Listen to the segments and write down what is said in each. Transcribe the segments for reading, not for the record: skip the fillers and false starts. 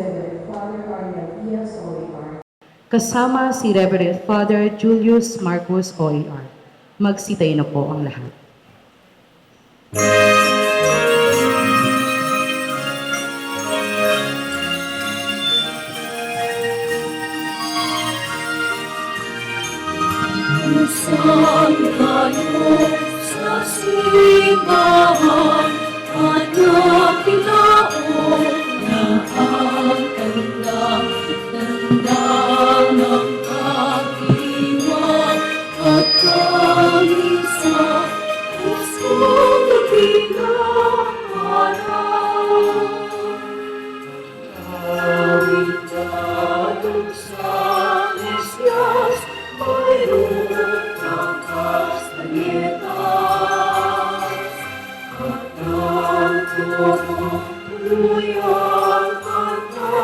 Reverend Father Arnel Diaz OAR. Kasama si Reverend Father Julius Marcos OAR. Magsitayo na po ang lahat. Saan tayo sa simbahan, hanapin naon na ang tanda ng kagiwan at kaisa puso na pinangarap. Awit natin sa Mesyas, mayroon ang kastanyetas at ang tuluyang kanta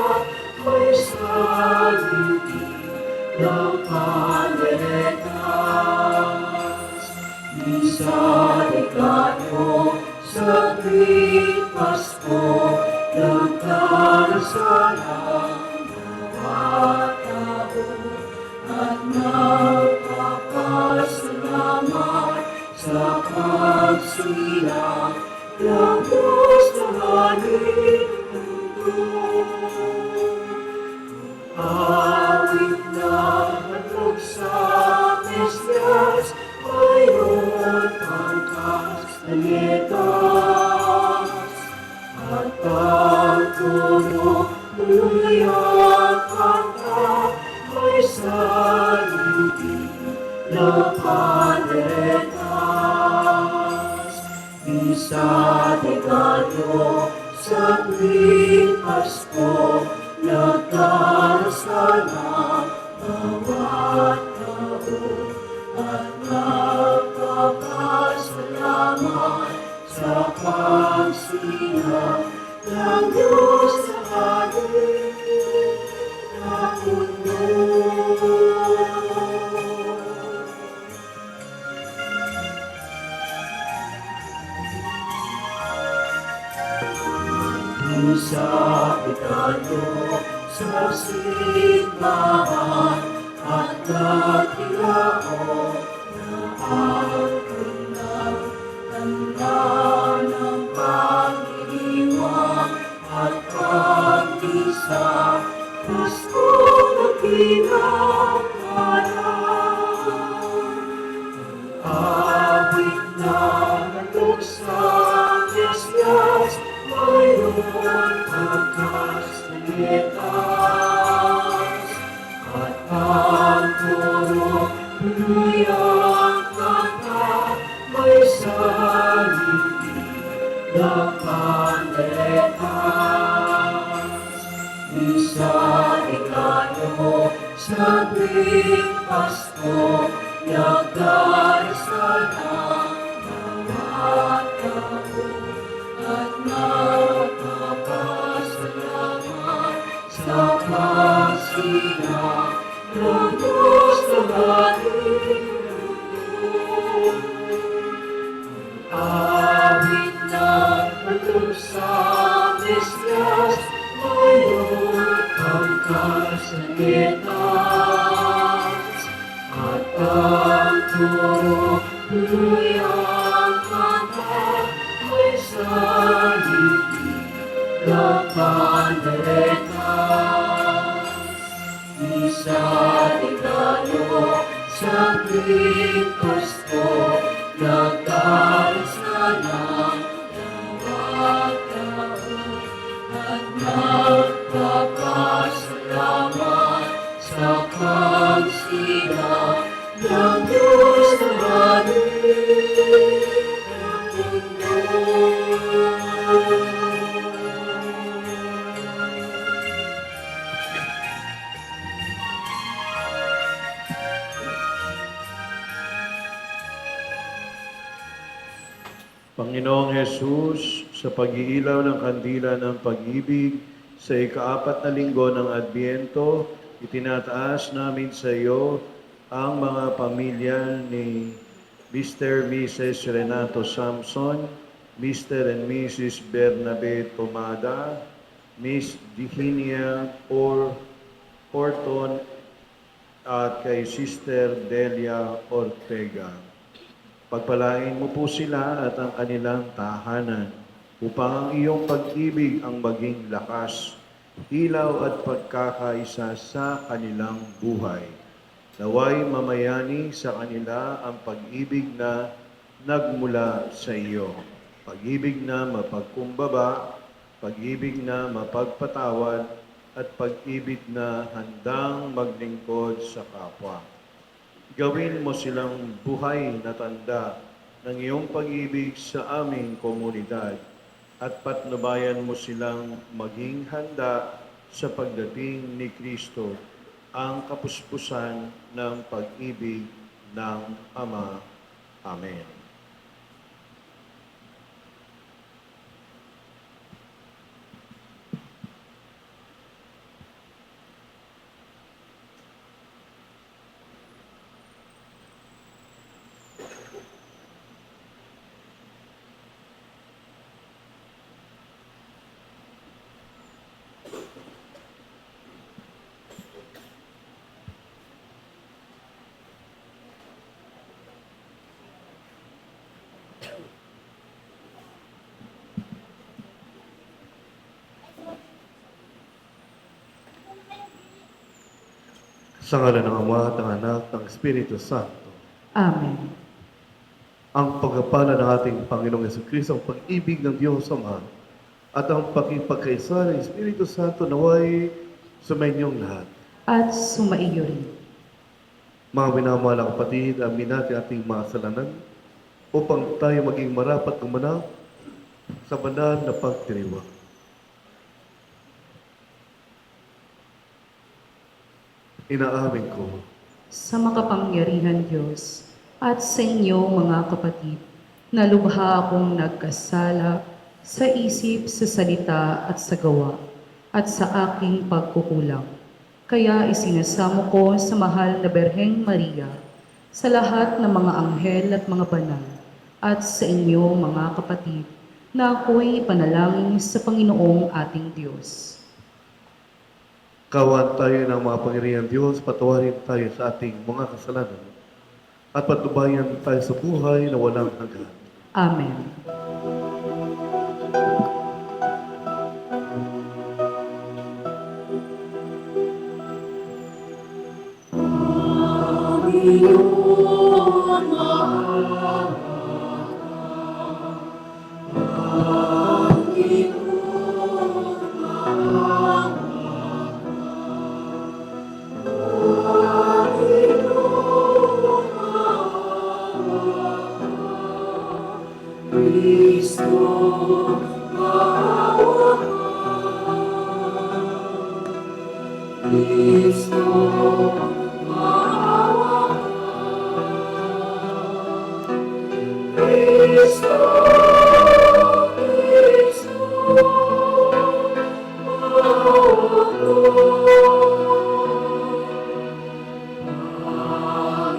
may saliti ng panderetas. Isa dekado sa tuwing Pasko, nagdarasalang bawat tao at nagpapasalamat sa pagsilang ng Diyos na halimundo. Awit na handog sa Mesyas, mayroon ang kastanyetas at pagtuloy ang kanta may saliti ng panderetas. Isa dekado sa tuwing Pasko, nagdarasalang bawat tao at nagpapasalamat sa pagsilang ng Diyos sa halimundo ng mundo. Sa dekado sa simbahan at nagtilaok na ang tanda ng pag-iwang at pag-isa, Pasko na pinangarap. Awit na handog sa Mesyas, mayroon ang kastanyetas at ang tuluyang kanta may saliti ng panderetas. Isa dekado sa tuwing Pasko, nagdarasalang bawat tao at nagpapasalamat sa pagsilang ng Diyos na halimundo. Awit na handog sa Mesyas, mayroon ang kastanyetas at ang tuluyang kanta may saliti ng panderetas. Isa dekado sa tuwing Pasko, nagdarasalang bawat tao at nagpapasalamat sa pagsilang ng Diyos na halimundo ng mundo. Panginoong Jesus, sa pag-iilaw ng kandila ng pag-ibig, sa ika-4 na linggo ng Adbyento, itinataas namin sa iyo ang mga pamilya ni Mr. Mrs. Renato Samson, Mr. and Mrs. Bernabe Tomada, Miss Dihinia Orton at kay Sister Delia Ortega. Pagpalain mo po sila at ang kanilang tahanan upang ang iyong pag-ibig ang maging lakas, ilaw at pagkakaisa sa kanilang buhay. Naway mamayani sa kanila ang pag-ibig na nagmula sa iyo. Pag-ibig na mapagkumbaba, pag-ibig na mapagpatawad, at pag-ibig na handang maglingkod sa kapwa. Gawin mo silang buhay na tanda ng iyong pag-ibig sa aming komunidad at patnubayan mo silang maging handa sa pagdating ni Kristo, ang kapuspusan ng pag-ibig ng Ama. Amen. Sa ngalan ng Ama at ng Anak at ng Espiritu Santo. Amen. Ang pagpapala ng ating Panginoong Jesucristo, ang pag-ibig ng Diyos Ama, at ang pakipagkaisa ng Espiritu Santo naway sumayinyong lahat. At sumaiyo rin. Mga minamahal na kapatid, amin natin ating mga kasalanan upang tayo maging marapat gumanap sa banal na pagdiriwang. Inaamin ko Sa makapangyarihan Diyos at sa inyo mga kapatid, na lubha akong nagkasala sa isip, sa salita at sa gawa, at sa aking pagkukulang. Kaya isinasamo ko sa mahal na Berheng Maria, sa lahat ng mga anghel at mga banal, at sa inyo mga kapatid, na ako'y panalangin sa Panginoong ating Diyos. kawan tayo ng mga pangyarihan Diyos, patawarin tayo sa ating mga kasalanan at patubayan tayo sa buhay na walang hanggan. Amen. Panginoon, maawa ka. Panginoon, maawa ka. Panginoon, maawa ka. Kristo, maawa ka. Kristo, maawa ka. Kristo, Kristo, maawa ka.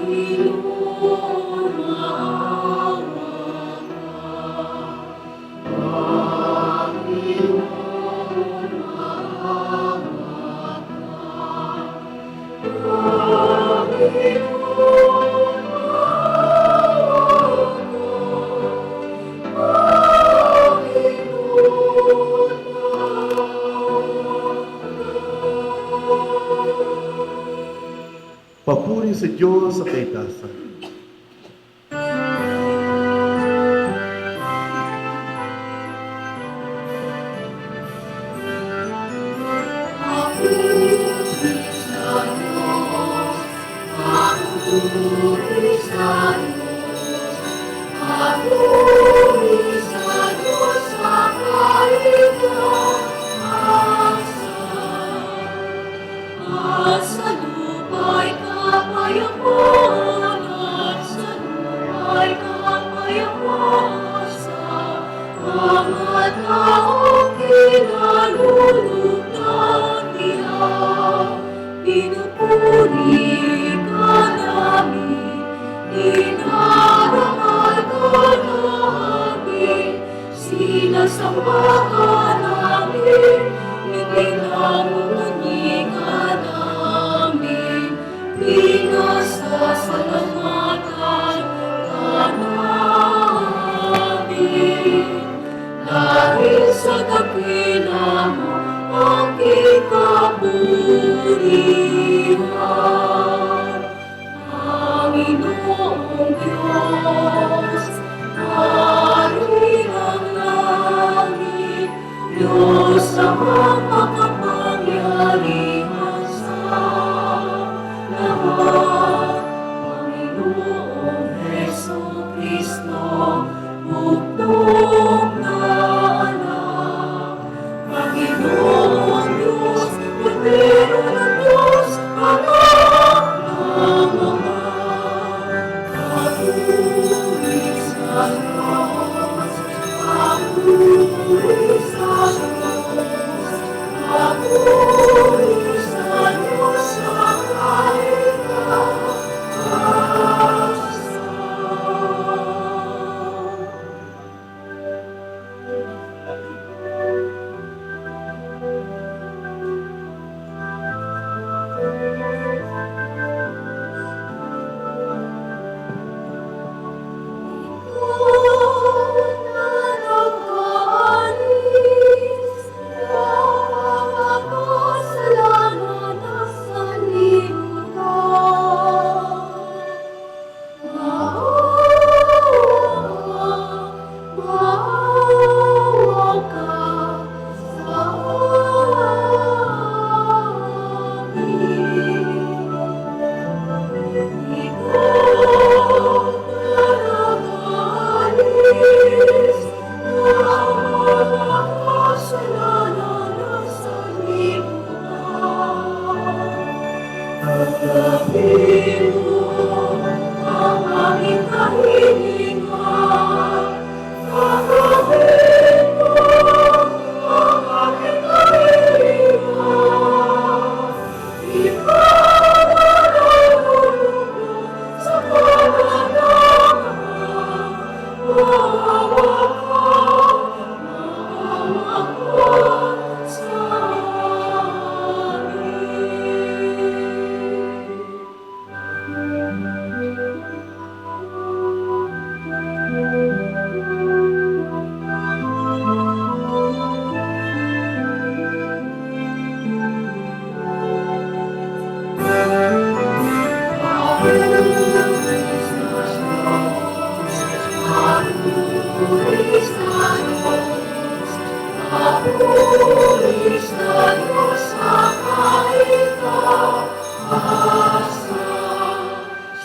Panginoon, maawa ka. Panginoon, maawa ka. Panginoon, Papuri sa Diyos sa kaitasan. Sa lupa'y kapayapaan at sa lupa'y kapayapaan sa mga taong kinalulugdan niya. Pinupuri ka namin, inarangal ka namin, sinasamba ka namin, dakila mo aking kapurihan. Panginoong Diyos, Hari ng langit, Diyos sa makapangyarihan sa lahat. Panginoong Jesucristo, bugtong na anak. Panginoong Diyos, Kordero ng Diyos, anak ng Ama. Papuri sa Diyos, papuri sa Diyos, papuri sa Diyos sa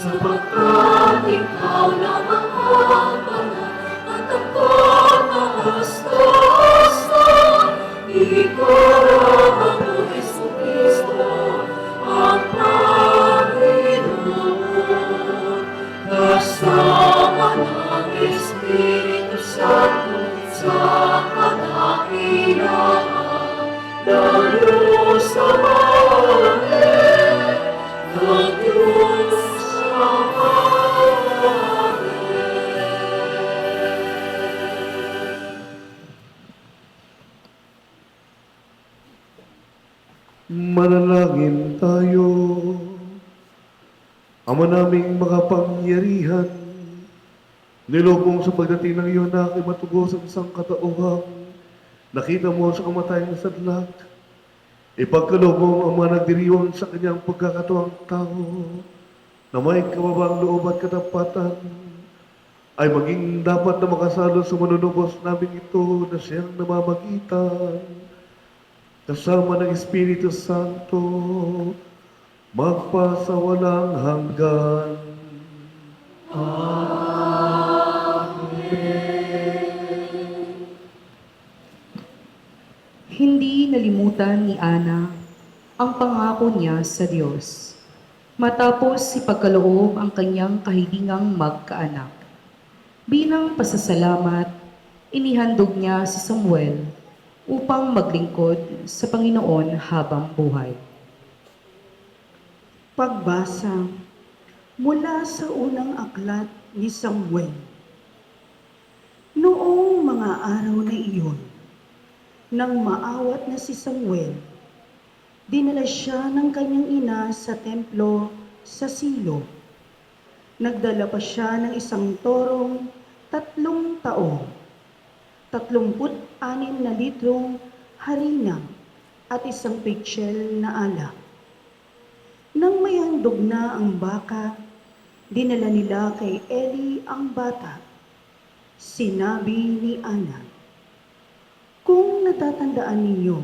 sapagkat ikaw lamang ang banal at angkop ng hasta-hasta. Ikaw lamang o Jesucristo, ang Panginoon. Kasama ng Espiritu Santo sa kadakilaan, lalo sa langit ng Diyos Ama. Manalangin tayo. Ama naming makapangyarihan, nilobong sa pagdating ng iyon na aking matugos ang isang katauhang nakita mo sa kamatayang sadlak. Ipagkalobong ang mga nagdiriwang sa kanyang pagkakatuwang tao na may kababang loob at katapatan ay maging dapat na makasalo sa manunubos namin ito na siyang namamagitan kasama ng Espiritu Santo magpasawalang hanggan. Hindi nalimutan ni Ana ang pangako niya sa Diyos matapos ipagkaloob ang kanyang kahilingang magkaanak. Bilang pasasalamat, inihandog niya si Samuel upang maglingkod sa Panginoon habang buhay. Pagbasa mula sa unang aklat ni Samuel. Noong mga araw na iyon, nang maawat na si Samuel, dinala siya ng kanyang ina sa templo sa Silo. Nagdala pa siya ng isang torong 3 taong, 30 6 na litrong harina at 1 pitsel na alak. Nang may handog na ang baka, dinala nila kay Eli ang bata. Sinabi ni Ana, "Kung natatandaan ninyo,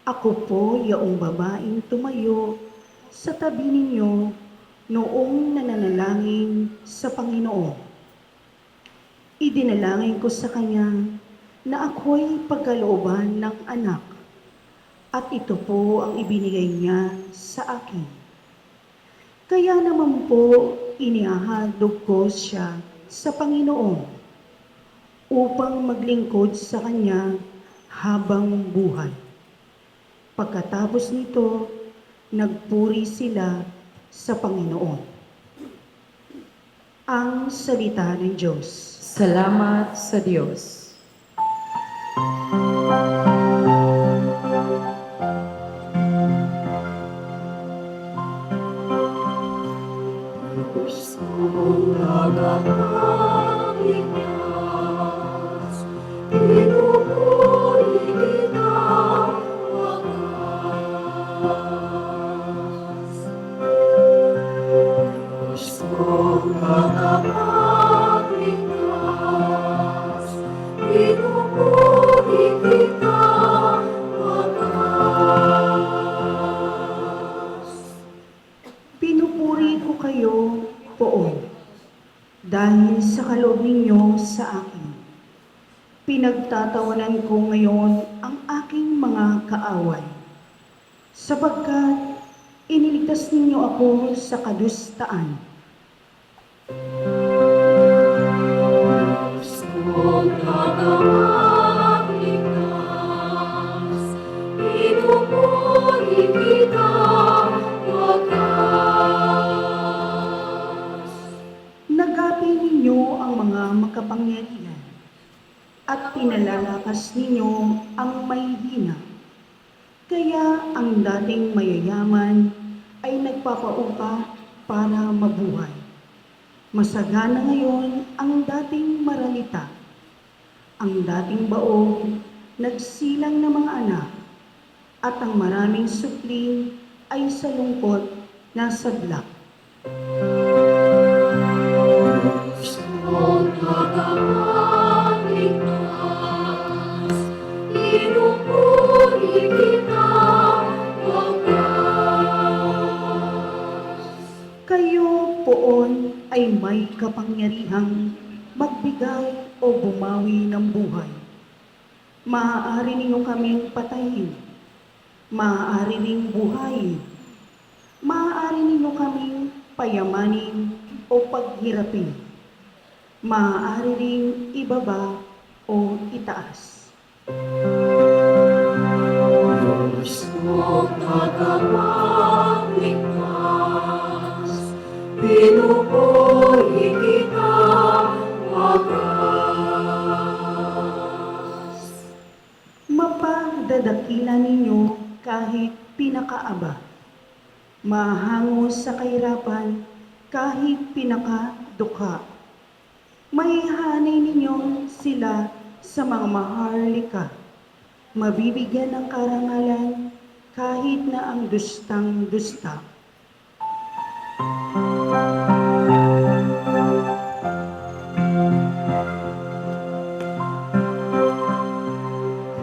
ako po yaong babaeng tumayo sa tabi ninyo noong nananalangin sa Panginoon. Idinalangin ko sa kanya na ako'y pagkalooban ng anak, at ito po ang ibinigay niya sa akin. Kaya naman po inihahandog ko siya sa Panginoon upang maglingkod sa Kanya habang buhay." Pagkatapos nito, nagpuri sila sa Panginoon. Ang salita ng Diyos. Salamat sa Diyos. Pinupuri ko kayo, Poon, dahil sa kaloob ninyo sa akin. Pinagtatawanan ko ngayon ang aking mga kaaway, sapagkat iniligtas ninyo ako sa kadustaan. Nagapi ninyo ang mga makapangyarihan at pinalalakas ninyo ang mahihina. Kaya ang dating mayayaman ay nagpapaupa para mabuhay. Masagana ngayon ang dating maralita. Ang dating baog, nagsilang ng mga anak, at ang maraming supling ay sa lungkot na sadlak. Kayo, Poon, ay may kapangyarihang magbigay o bumawi ng buhay. Maaari ninyo kaming patayin. Maaari ring buhayin. Maaari ninyo kaming payamanin o paghirapin. Maaari ring ibaba o itaas. Pinupuri kita Mapadadakila ninyo kahit pinakaaba. Mahango sa kahirapan kahit pinakadukha. Maihanay ninyo sila sa mga maharlika. Mabibigyan ng karangalan kahit na ang dustang-dusta.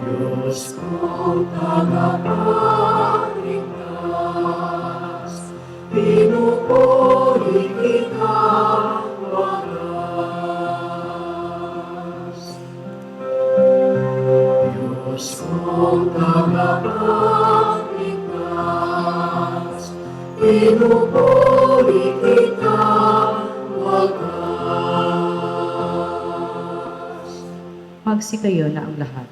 Diyos ko tagapagligtas, pinupuri kita wagas. Diyos ko tagapagligtas, pinupuri kita wagas. Magsikayo na ang lahat.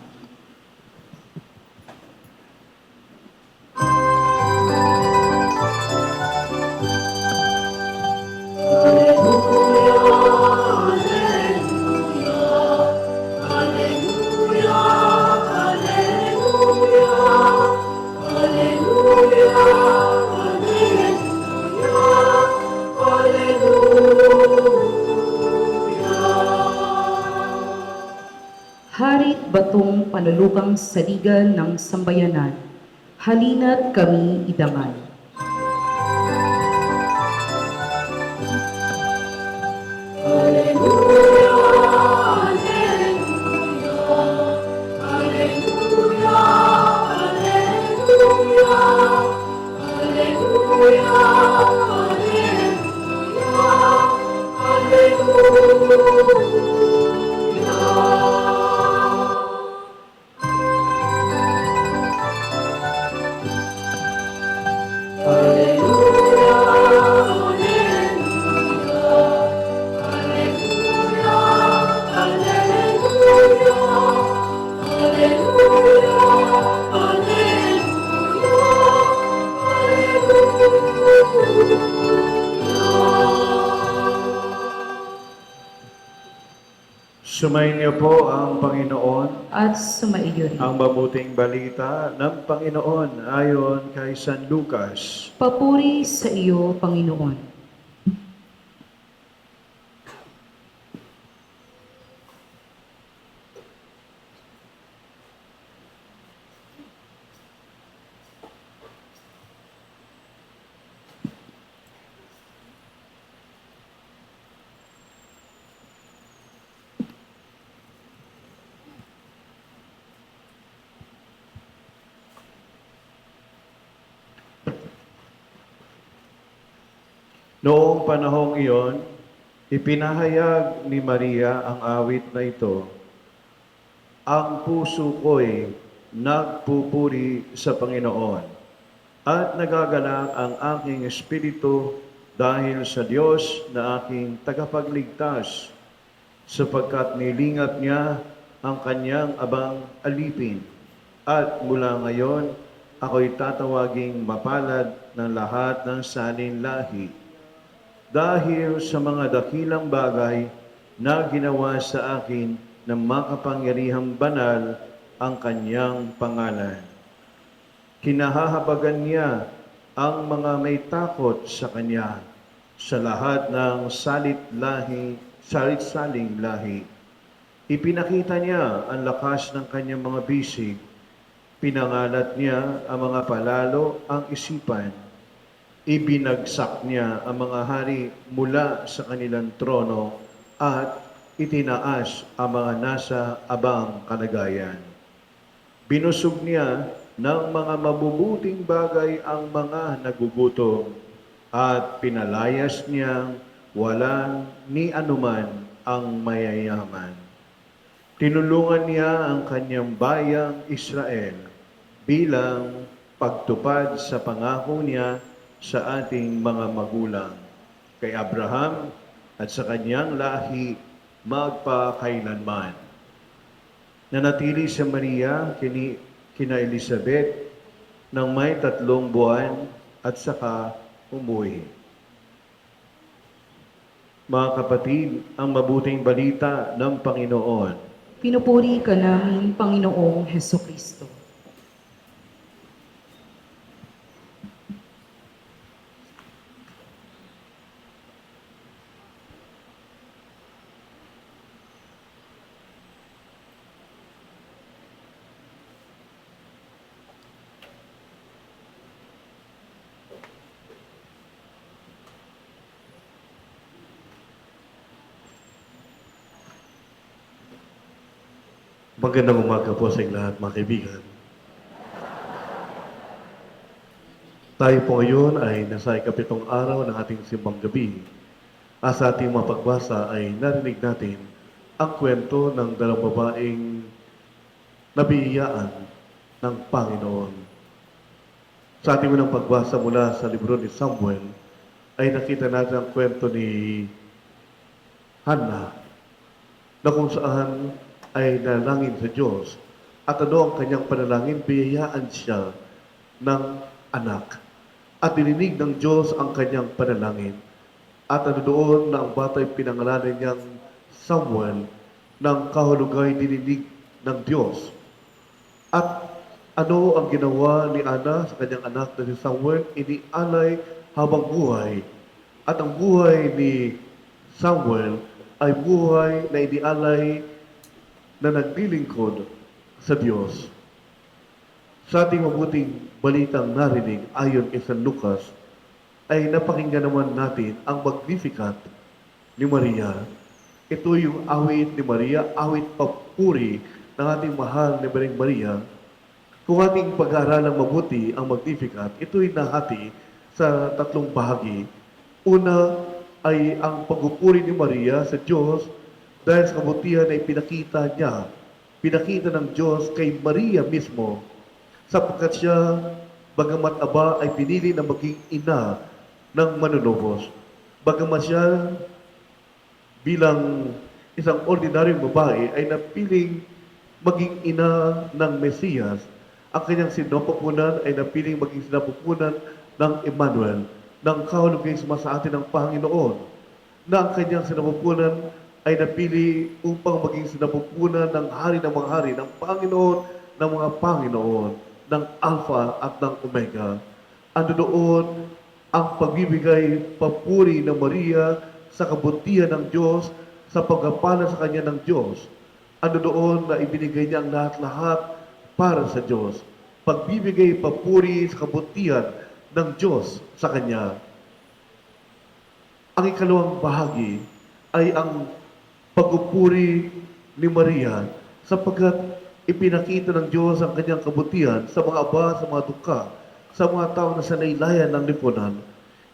Harit batong panulukang saligan ng sambayanan. Halina't kami idangan. Sumayin niyo po ang Panginoon, At sumaiyo rin. ang mabuting balita ng Panginoon ayon kay San Lucas. Papuri sa iyo, Panginoon. Noong panahong iyon, ipinahayag ni Maria ang awit na ito. Ang puso ko'y nagpupuri sa Panginoon at nagagalak ang aking espiritu dahil sa Diyos na aking tagapagligtas, sapagkat nilingap niya ang kanyang abang alipin. At mula ngayon, ako'y tatawaging mapalad ng lahat ng salin lahi. Dahil sa mga dakilang bagay na ginawa sa akin ng makapangyarihang banal ang kanyang pangalan. Kinahahabagan niya ang mga may takot sa kanya sa lahat ng salit-saling lahi. Ipinakita niya ang lakas ng kanyang mga bisig. Pinangalat niya ang mga palalo ang isipan. Ibinagsak niya ang mga hari mula sa kanilang trono at itinaas ang mga nasa abang kalagayan. Binusog niya ng mga mabubuting bagay ang mga nagugutom at pinalayas niyang walang ni anuman ang mayayaman. Tinulungan niya ang kanyang bayang Israel bilang pagtupad sa pangako niya sa ating mga magulang, kay Abraham at sa kanyang lahi magpakailanman. Nanatili sa Maria kina Elizabeth ng may 3 buwan at saka umuwi. Mga kapatid, ang mabuting balita ng Panginoon. Pinupuri ka namin, Panginoong Hesukristo. Magandang umaga po sa inyong lahat, mga kaibigan. Tayo po ngayon ay nasa ikapitong araw ng ating simbang gabi. At sa ating mga pagbasa ay narinig natin ang kwento ng 2 babaeng nabiyayaan ng Panginoon. Sa ating unang pagbasa mula sa libro ni Samuel, ay nakita natin ang kwento ni Hannah, na kung saan ay nanalangin sa Diyos. At ano ang kanyang panalangin? Biyayaan siya ng anak. At dininig ng Diyos ang kanyang panalangin. At ano doon na ang bata'y pinangalanan niyang Samuel ng kahulugay dininig ng Diyos. At ano ang ginawa ni Ana sa kanyang anak na si Samuel? Inialay habang buhay. At ang buhay ni Samuel ay buhay na inialay na naglilingkod sa Diyos. Sa ating mabuting balitang narinig ayon kay San Lucas, ay napakinggan naman natin ang Magnificat ni Maria. Ito yung awit ni Maria, awit papuri ng ating mahal ni Birheng Maria. Kung ating pag-aaralang mabuti ang Magnificat, ito'y nahati sa tatlong bahagi. Una ay ang pagpupuri ni Maria sa Diyos dahil sa kabutihan ay pinakita niya, pinakita ng Diyos kay Maria mismo, sapagkat siya, bagamat aba, ay pinili na maging ina ng manunubos. Bagamat siya bilang isang ordinaryong babae ay napiling maging ina ng Mesiyas, ang kanyang sinapupunan ay napiling maging sinapupunan ng Emmanuel, ng kahulugang sa atin ng Panginoon, na ang kanyang sinapupunan ay napili upang maging sinapupunan ng hari ng mga hari, ng Panginoon ng mga Panginoon, ng Alpha at ng Omega. Ando doon ang pagbibigay papuri ng Maria sa kabutihan ng Diyos, sa pagpapala sa kanya ng Diyos. Ando doon na ibinigay niya ang lahat-lahat para sa Diyos. Pagbibigay papuri sa kabutihan ng Diyos sa kanya. Ang ikalawang bahagi ay ang pagpupuri ni Maria sapagkat ipinakita ng Diyos ang kanyang kabutihan sa mga aba, sa mga duka, sa mga tao na sanaylayan ng lipunan.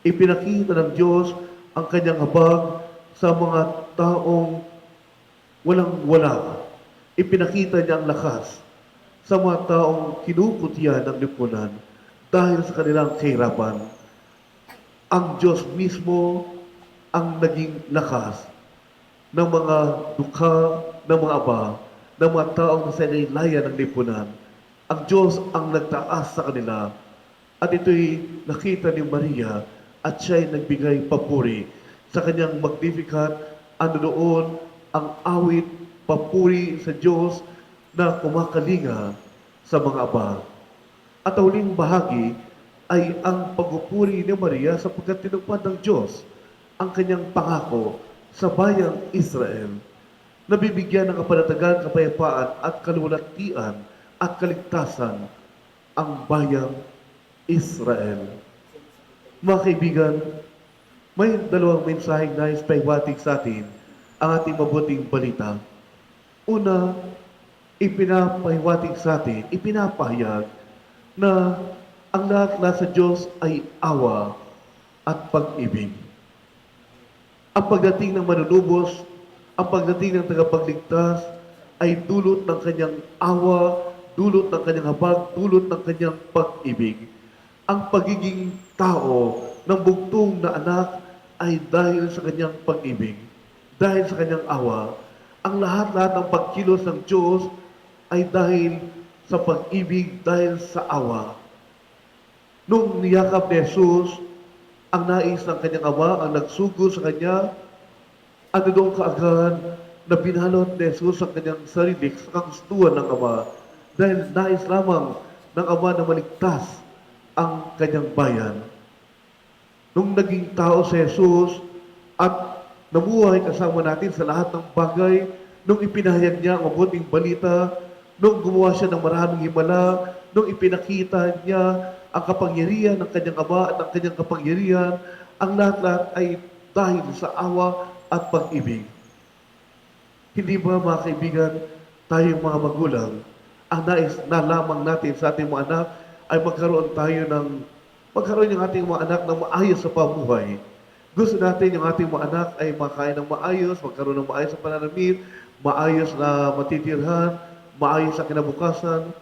Ipinakita ng Diyos ang kanyang habag sa mga taong walang-wala. Ipinakita niya ang lakas sa mga taong kinukutya ng lipunan dahil sa kanilang kahirapan. Ang Diyos mismo ang naging lakas ng mga dukha, ng mga aba, ng mga taong nasa nailayan ng lipunan. Ang Diyos ang nagtaas sa kanila. At ito'y nakita ni Maria at siya'y nagbigay papuri sa kanyang Magnificat. Ano doon ang awit papuri sa Diyos na kumakalinga sa mga aba. At ang huling bahagi ay ang pagpupuri ni Maria sapagkat tinupad ng Diyos ang kanyang pangako sa bayang Israel, nabibigyan ng kapanatagan, kapayapaan at kaluwalhatian at kaligtasan ang bayang Israel. Mga kaibigan, may dalawang mensaheng nais pahiwatig sa atin ang ating mabuting balita. Una, ipinapahiwatig sa atin, ipinapahayag na ang lahat sa Diyos ay awa at pag-ibig. Ang pagdating ng manunubos, ang pagdating ng tagapagligtas ay dulot ng kanyang awa, dulot ng kanyang habag, dulot ng kanyang pag-ibig. Ang pagiging tao ng bugtong na anak ay dahil sa kanyang pag-ibig, dahil sa kanyang awa. Ang lahat-lahat ng pagkilos ng Diyos ay dahil sa pag-ibig, dahil sa awa. Nung niyakap ni Jesus, ang nais ng kanyang ama, ang nagsugo sa kanya, ano doon kaagad na binalot ni Jesus ang kanyang sarili sa kagustuhan ng ama dahil nais lamang ng ama na maligtas ang kanyang bayan. Nung naging tao si Jesus at namuhay kasama natin sa lahat ng bagay, nung ipinahayag niya ang mabuting balita, nung gumawa siya ng maraming himala, nung ipinakita niya ang kapangyarihan ng kanyang ama at ang kanyang kapangyarihan, ang lahat-lahat ay dahil sa awa at pag-ibig. Hindi ba, mga kaibigan, tayong mga magulang, ang nais na lamang natin sa ating mga anak ay magkaroon yung ating mga anak ng maayos sa pamuhay. Gusto natin yung ating mga anak ay makain ng maayos, magkaroon ng maayos sa pananamit, maayos na matitirhan, maayos sa kinabukasan.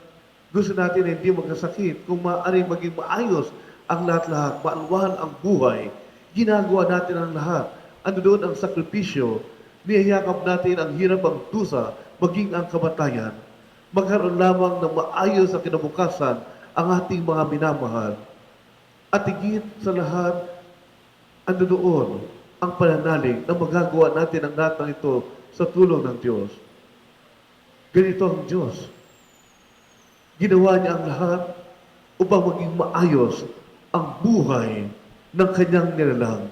Gusto natin na hindi magkasakit. Kung maaaring maging maayos ang lahat-lahat, maalwahan ang buhay, ginagawa natin ang lahat. Ano doon ang sakripisyo, niyayakap natin ang hirap, ang dusa, maging ang kamatayan. Magkaroon lamang ng maayos sa kinabukasan ang ating mga minamahal. At higit sa lahat, ano doon ang pananalig na magagawa natin ang lahat ng ito sa tulong ng Diyos. Ganito ang Diyos. Ginawa niya ang lahat upang maging maayos ang buhay ng kanyang nilalang.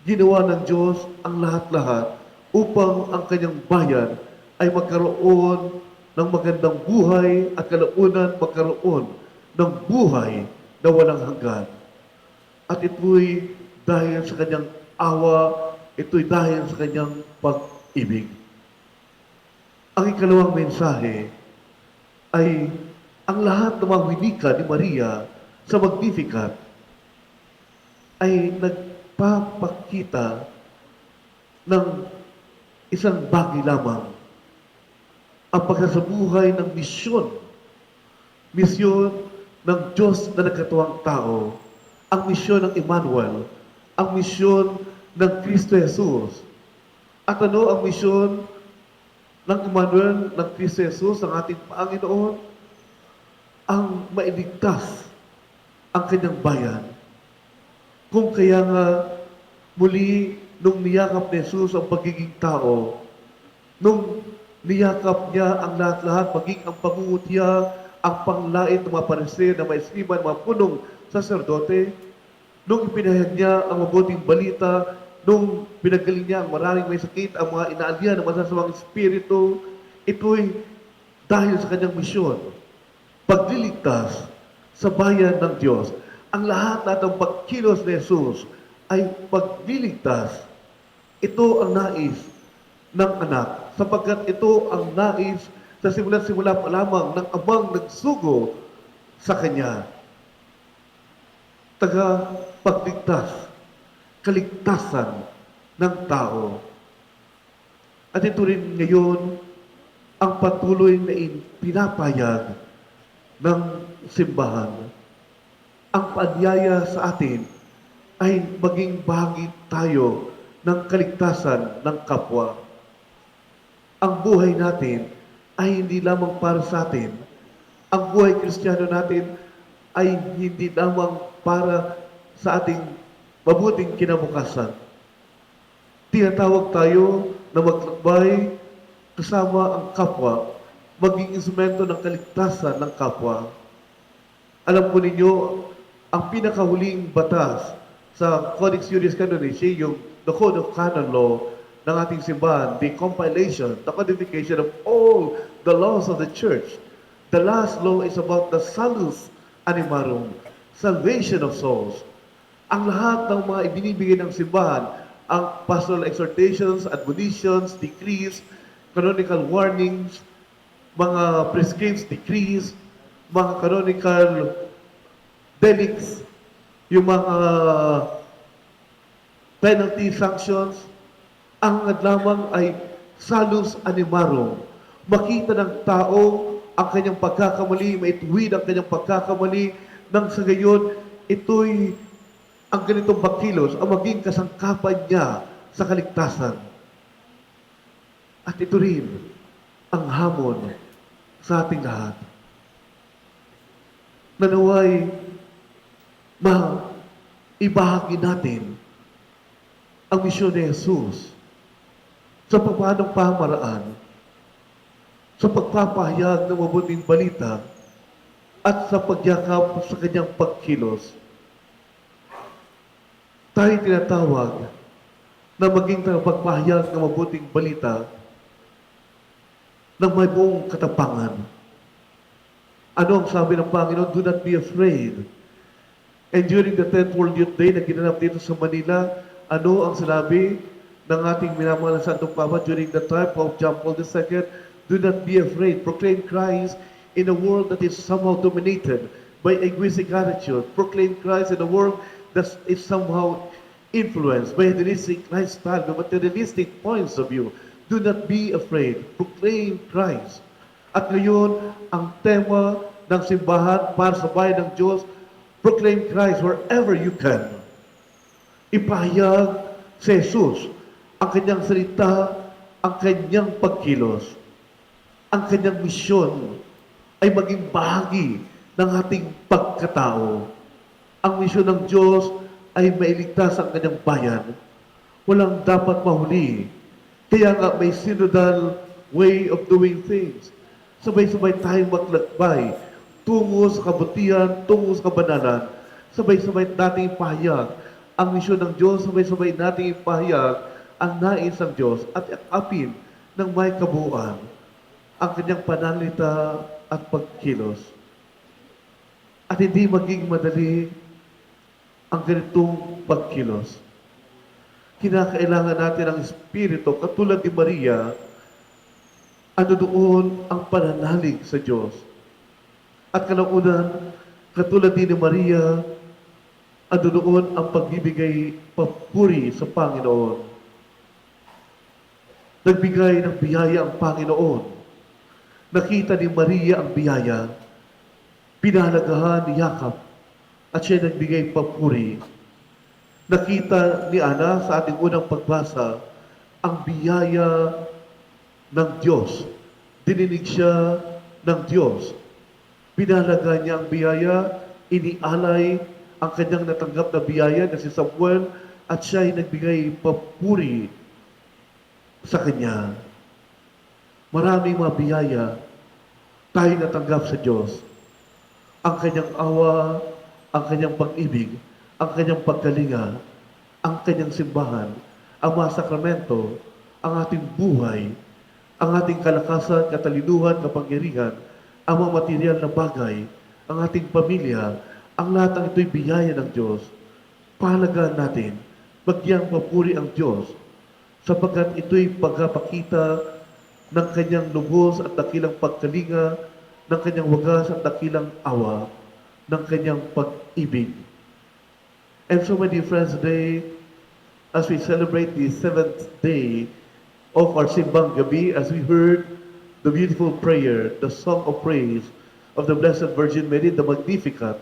Ginawa ng Diyos ang lahat-lahat upang ang kanyang bayan ay magkaroon ng magandang buhay at kalaunan magkaroon ng buhay na walang hanggan. At ito'y dahil sa kanyang awa, ito'y dahil sa kanyang pag-ibig. Ang ikalawang mensahe ay ang lahat ng mga winika ni Maria sa Magnificat ay nagpapakita ng isang bagay lamang, ang pagkasabuhay ng misyon ng Diyos na nagkatuwang tao, ang misyon ng Emmanuel, ang misyon ng Kristo Jesus. At ano ang misyon ng Emmanuel, ng Kristo Jesus, ng ating Panginoon? Ang mailigtas ang kanyang bayan. Kung kaya nga muli nung niyakap ni Jesus ang pagiging tao, nung niyakap niya ang lahat-lahat, maging ang pangungutya, ang panglait ng mga pariseo, na mga eskriba, mga punong saserdote, nung ipinahayag niya ang mabuting balita, nung pinagaling niya ang maraming may sakit, ang mga inaalya ng masasamang espiritu, ito'y dahil sa kanyang misyon, pagliligtas sa bayan ng Diyos. Ang lahat ng pagkilos ni Jesus ay pagliligtas. Ito ang nais ng anak, sapagkat ito ang nais sa simula pa lamang ng amang nagsugo sa kanya. Pagligtas, kaligtasan ng tao. At ito rin ngayon ang patuloy na pinapayag ng simbahan. Ang paanyaya sa atin ay maging bahagi tayo ng kaligtasan ng kapwa. Ang buhay natin ay hindi lamang para sa atin. Ang buhay Kristiyano natin ay hindi lamang para sa ating mabuting kinabukasan. Tinatawag tayo na maglakbay kasama ang kapwa, maging instrumento ng kaligtasan ng kapwa. Alam po ninyo, ang pinakahuling batas sa Codex Juris Canonici, the Code of Canon Law ng ating simbahan, the compilation, the codification of all the laws of the Church. The last law is about the salus animarum, salvation of souls. Ang lahat ng mga ibinibigay ng simbahan, ang pastoral exhortations, admonitions, decrees, canonical warnings, mga prescripts, decrees, mga canonical delicts, yung mga penalty sanctions, ang lamang ay salus animarum. Makita ng tao ang kanyang pagkakamali, maituwid ang kanyang pagkakamali, nang sa gayon, ito'y ang ganitong pagkilos ang maging kasangkapan niya sa kaligtasan. At ito rin ang hamon sa ating lahat. Nanaway, ibahagi natin ang misyon ni Jesus sa paanong pamaraan, sa pagpapahayag ng mabuting balita, at sa pagyakap sa kanyang pagkilos. Tayo tinatawag na maging pagpahayag ng mabuting balita ng may buong katapangan. Ano ang sabi ng Panginoon? Do not be afraid. And during the 10th World Youth Day na ginanap dito sa Manila, ano ang sinabi ng ating minamahal na Santong Papa during the time of John Paul II? Do not be afraid. Proclaim Christ in a world that is somehow dominated by egoistic attitude. Proclaim Christ in a world that is somehow influenced by hedonistic lifestyle, by materialistic points of view. Do not be afraid. Proclaim Christ. At ngayon, ang tema ng simbahan para sa bayan ng Diyos, proclaim Christ wherever you can. Ipahayag si Jesus ang kanyang salita, ang kanyang pagkilos, ang kanyang misyon ay maging bahagi ng ating pagkatao. Ang misyon ng Diyos ay mailigtas ang kanyang bayan. Walang dapat mahuli. Kaya nga may synodal way of doing things. Sabay-sabay tayong maglakbay tungo sa kabutihan, tungo sa kabanalan. Sabay-sabay nating ipahayag ang misyon ng Diyos, sabay-sabay nating ipahayag ang nais ng Diyos at akapin ng may kabuuan. ang kanyang pananalita at pagkilos. At hindi maging madali ang ganitong pagkilos. Kinakailangan natin ang Espiritu, katulad ni Maria, ano doon ang pananalig sa Diyos. At kalaunan, katulad din ni Maria, ano doon ang pagbibigay papuri sa Panginoon. Nagbigay ng biyaya ang Panginoon. Nakita ni Maria ang biyaya, pinahalagahan ni Yakap, at siya nagbigay papuri. Nakita ni Ana sa ating unang pagbasa ang biyaya ng Diyos. Dininig siya ng Diyos. Pinahalaga niya ang biyaya, inialay ang kanyang natanggap na biyaya na si Samuel at siya ay nagbigay papuri sa kanya. Maraming mga biyaya tayo natanggap sa Diyos. Ang kanyang awa, ang kanyang pag-ibig, ang kanyang pagkalinga, ang kanyang simbahan, ang mga sakramento, ang ating buhay, ang ating kalakasan, katalinuhan, kapangyarihan, ang mga material na bagay, ang ating pamilya, ang lahat ng ito'y biyaya ng Diyos. Pahalagaan natin, bagyang papuri ang Diyos, sapagkat ito'y pagpapakita ng kanyang lubos at dakilang pagkalinga, ng kanyang wagas at dakilang awa, ng kanyang pag-ibig. And so, my dear friends, today, as we celebrate the 7th day of our Simbang Gabi, as we heard the beautiful prayer, the song of praise of the Blessed Virgin Mary, the Magnificat,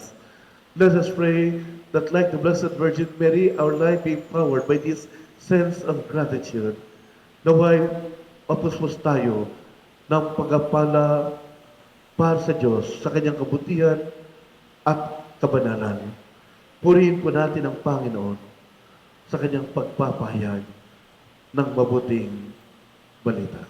let us pray that like the Blessed Virgin Mary, our life be empowered by this sense of gratitude. Naway, mapuspos tayo ng pagpapala para sa Diyos, sa kanyang kabutihan at kabanalan. Purihin po natin ang Panginoon sa kanyang pagpapahayag ng mabuting balita.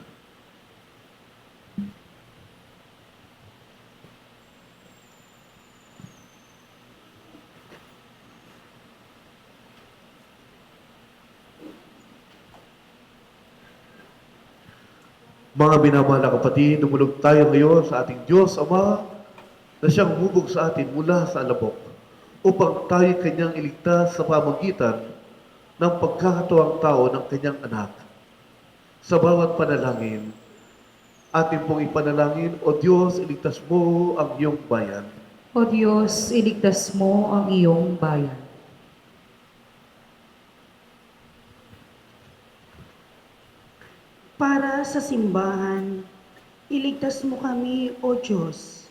Mga binamahal na kapatid, dumulog tayo ngayon sa ating Diyos Ama na siyang humubog sa atin mula sa alabok upang tayo kanyang iligtas sa pamagitan ng pagkakatuwang tao ng kanyang anak. Sa bawat panalangin, atin pong ipanalangin, O Diyos, iligtas mo ang iyong bayan. O Diyos, iligtas mo ang iyong bayan. Para sa simbahan, iligtas mo kami, O Diyos,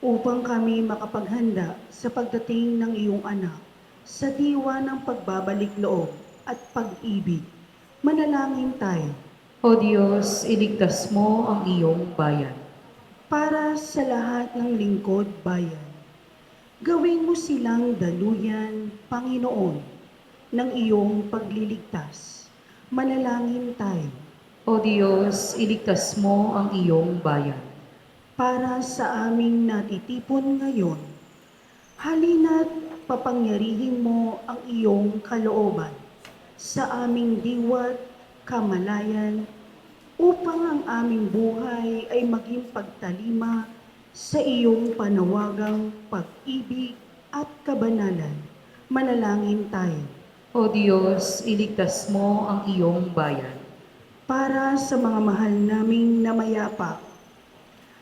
upang kami makapaghanda sa pagdating ng iyong anak sa diwa ng pagbabalik loob at pag-ibig. Manalangin tayo. O Diyos, iligtas mo ang iyong bayan. Para sa lahat ng lingkod bayan, gawin mo silang daluyan, Panginoon, ng iyong pagliligtas. Manalangin tayo. O Diyos, iligtas mo ang iyong bayan. Para sa aming natitipon ngayon, halina't papangyarihin mo ang iyong kalooban sa aming diwa't kamalayan upang ang aming buhay ay maging pagtalima sa iyong panawagang pag-ibig at kabanalan. Manalangin tayo. O Diyos, iligtas mo ang iyong bayan. Para sa mga mahal naming namayapa,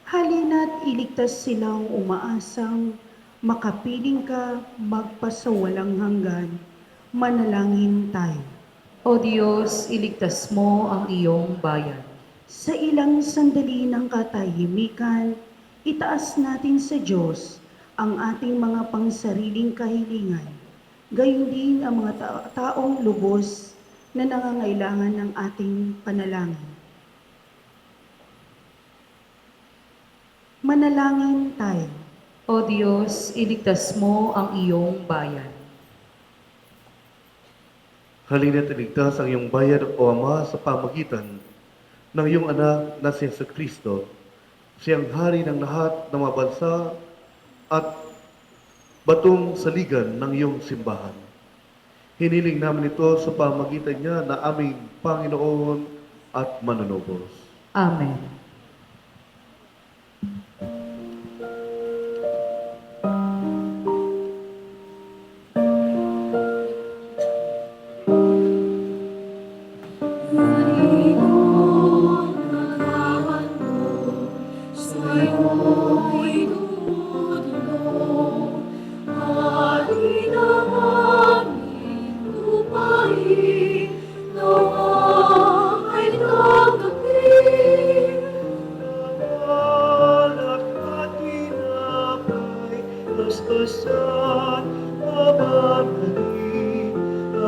halina't iligtas silang umaasang makapiling ka magpasawalang hanggan. Manalangin tayo. O Diyos, iligtas mo ang iyong bayan. Sa ilang sandali ng katahimikan, itaas natin sa Diyos ang ating mga pangsariling kahilingan, gayon din ang mga taong lubos na nangangailangan ng ating panalangin. Manalangin tayo. O Diyos, iligtas mo ang iyong bayan. Halina't iligtas ang iyong bayan, O Ama, sa pamagitan ng iyong anak na si Jesucristo, siyang hari ng lahat ng mga bansa at batong saligan ng iyong simbahan. Hiniling namin ito sa pamagitan niya na aming Panginoon at Manunubos. Amen.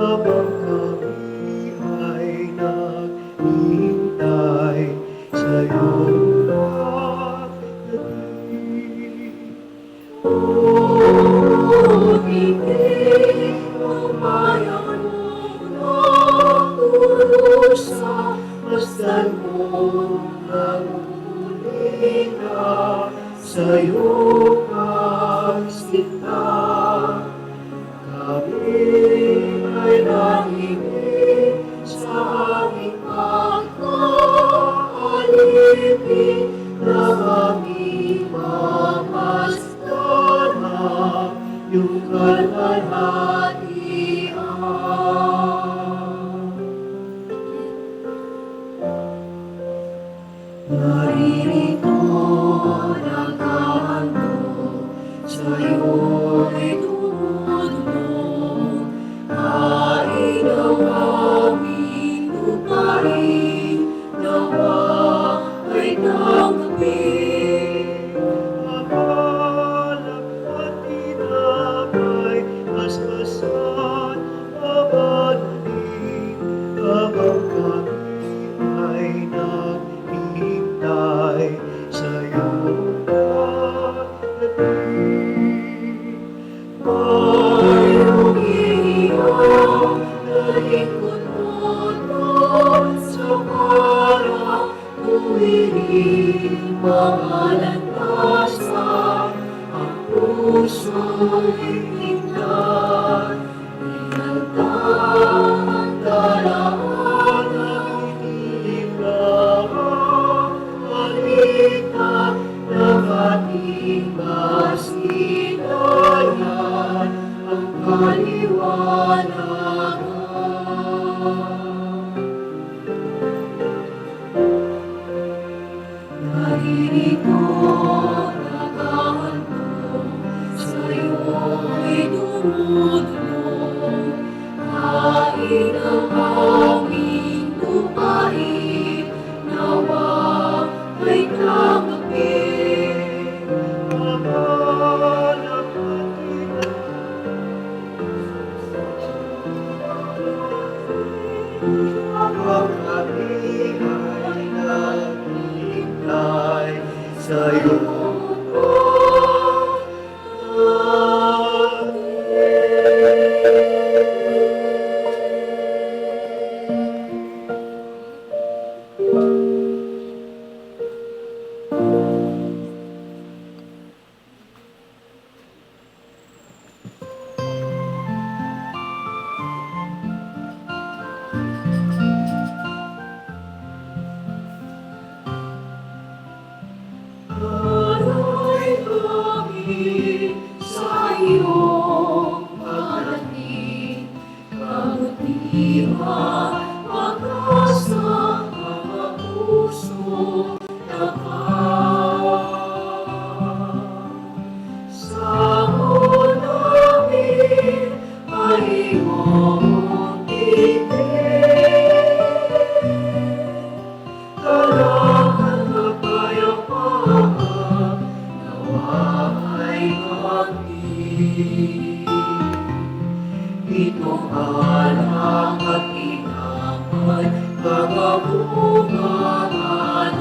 habang kami ay naghihintay sa iyong pagdating. Ibig ang bayan mo sa masdan mo nanguli na sa iyong pagsinta. Kami ay nangingin sa aming pagkaalipin na aming mamasdan yung kalwalhatian. Naririto naghahandog sa iyo'y tumutulong. Ay daw aming lupain, nawa ay tanggapin. Abalak at tinapay, masmasan, mabalunin, habang kami ay naghihintay sa iyong pagdating. Mayroong iyong nalikod mo sa parang tuwiring mga lantasan. Ang puso'y tingnan, inagdang ang daraan ng itim lamang halita ng ating masinayan ang kaliwanagan. Naririto naghahandog sa iyo'y dumudulong. Hain ang aming lupain, nawa ay tanggapin. Abalak at habang kami ay naghihintay sa iyong Aray kami sa iyong pagdating, kabutihan, pag-asa, mga puso tapat. Sa namin ay iyong titig, kalakal na payapaan, nawa ay kaming. Itong alang at tinapay, mga bumangalan.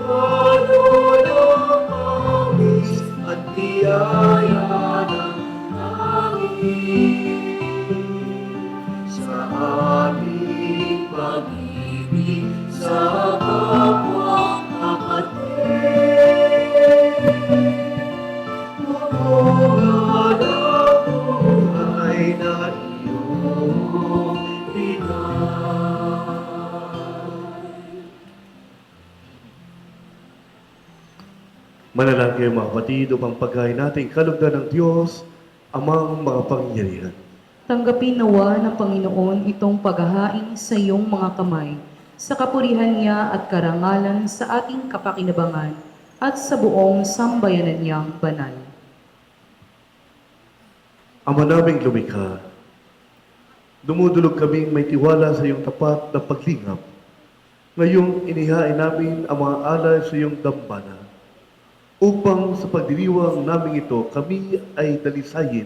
Ano ng amis at biyaya ng hangin sa aming pag-ibig sa kapwa kapatid. Mamunga na buhay na iyong pinay. Manalangin kayo mga kapatid upang pagkain natin kalugdan ng Diyos, amang mga pangyarihan. Tanggapin nawa ng Panginoon itong paghahain sa iyong mga kamay, sa kapurihan niya at karangalan sa ating kapakinabangan at sa buong sambayanan niyang banal. Ama naming lumikha, dumudulog kaming may tiwala sa iyong tapat na paglingap. Ngayong inihain namin ang mga alay sa iyong dambana, upang sa pagdiriwang namin ito kami ay dalisayin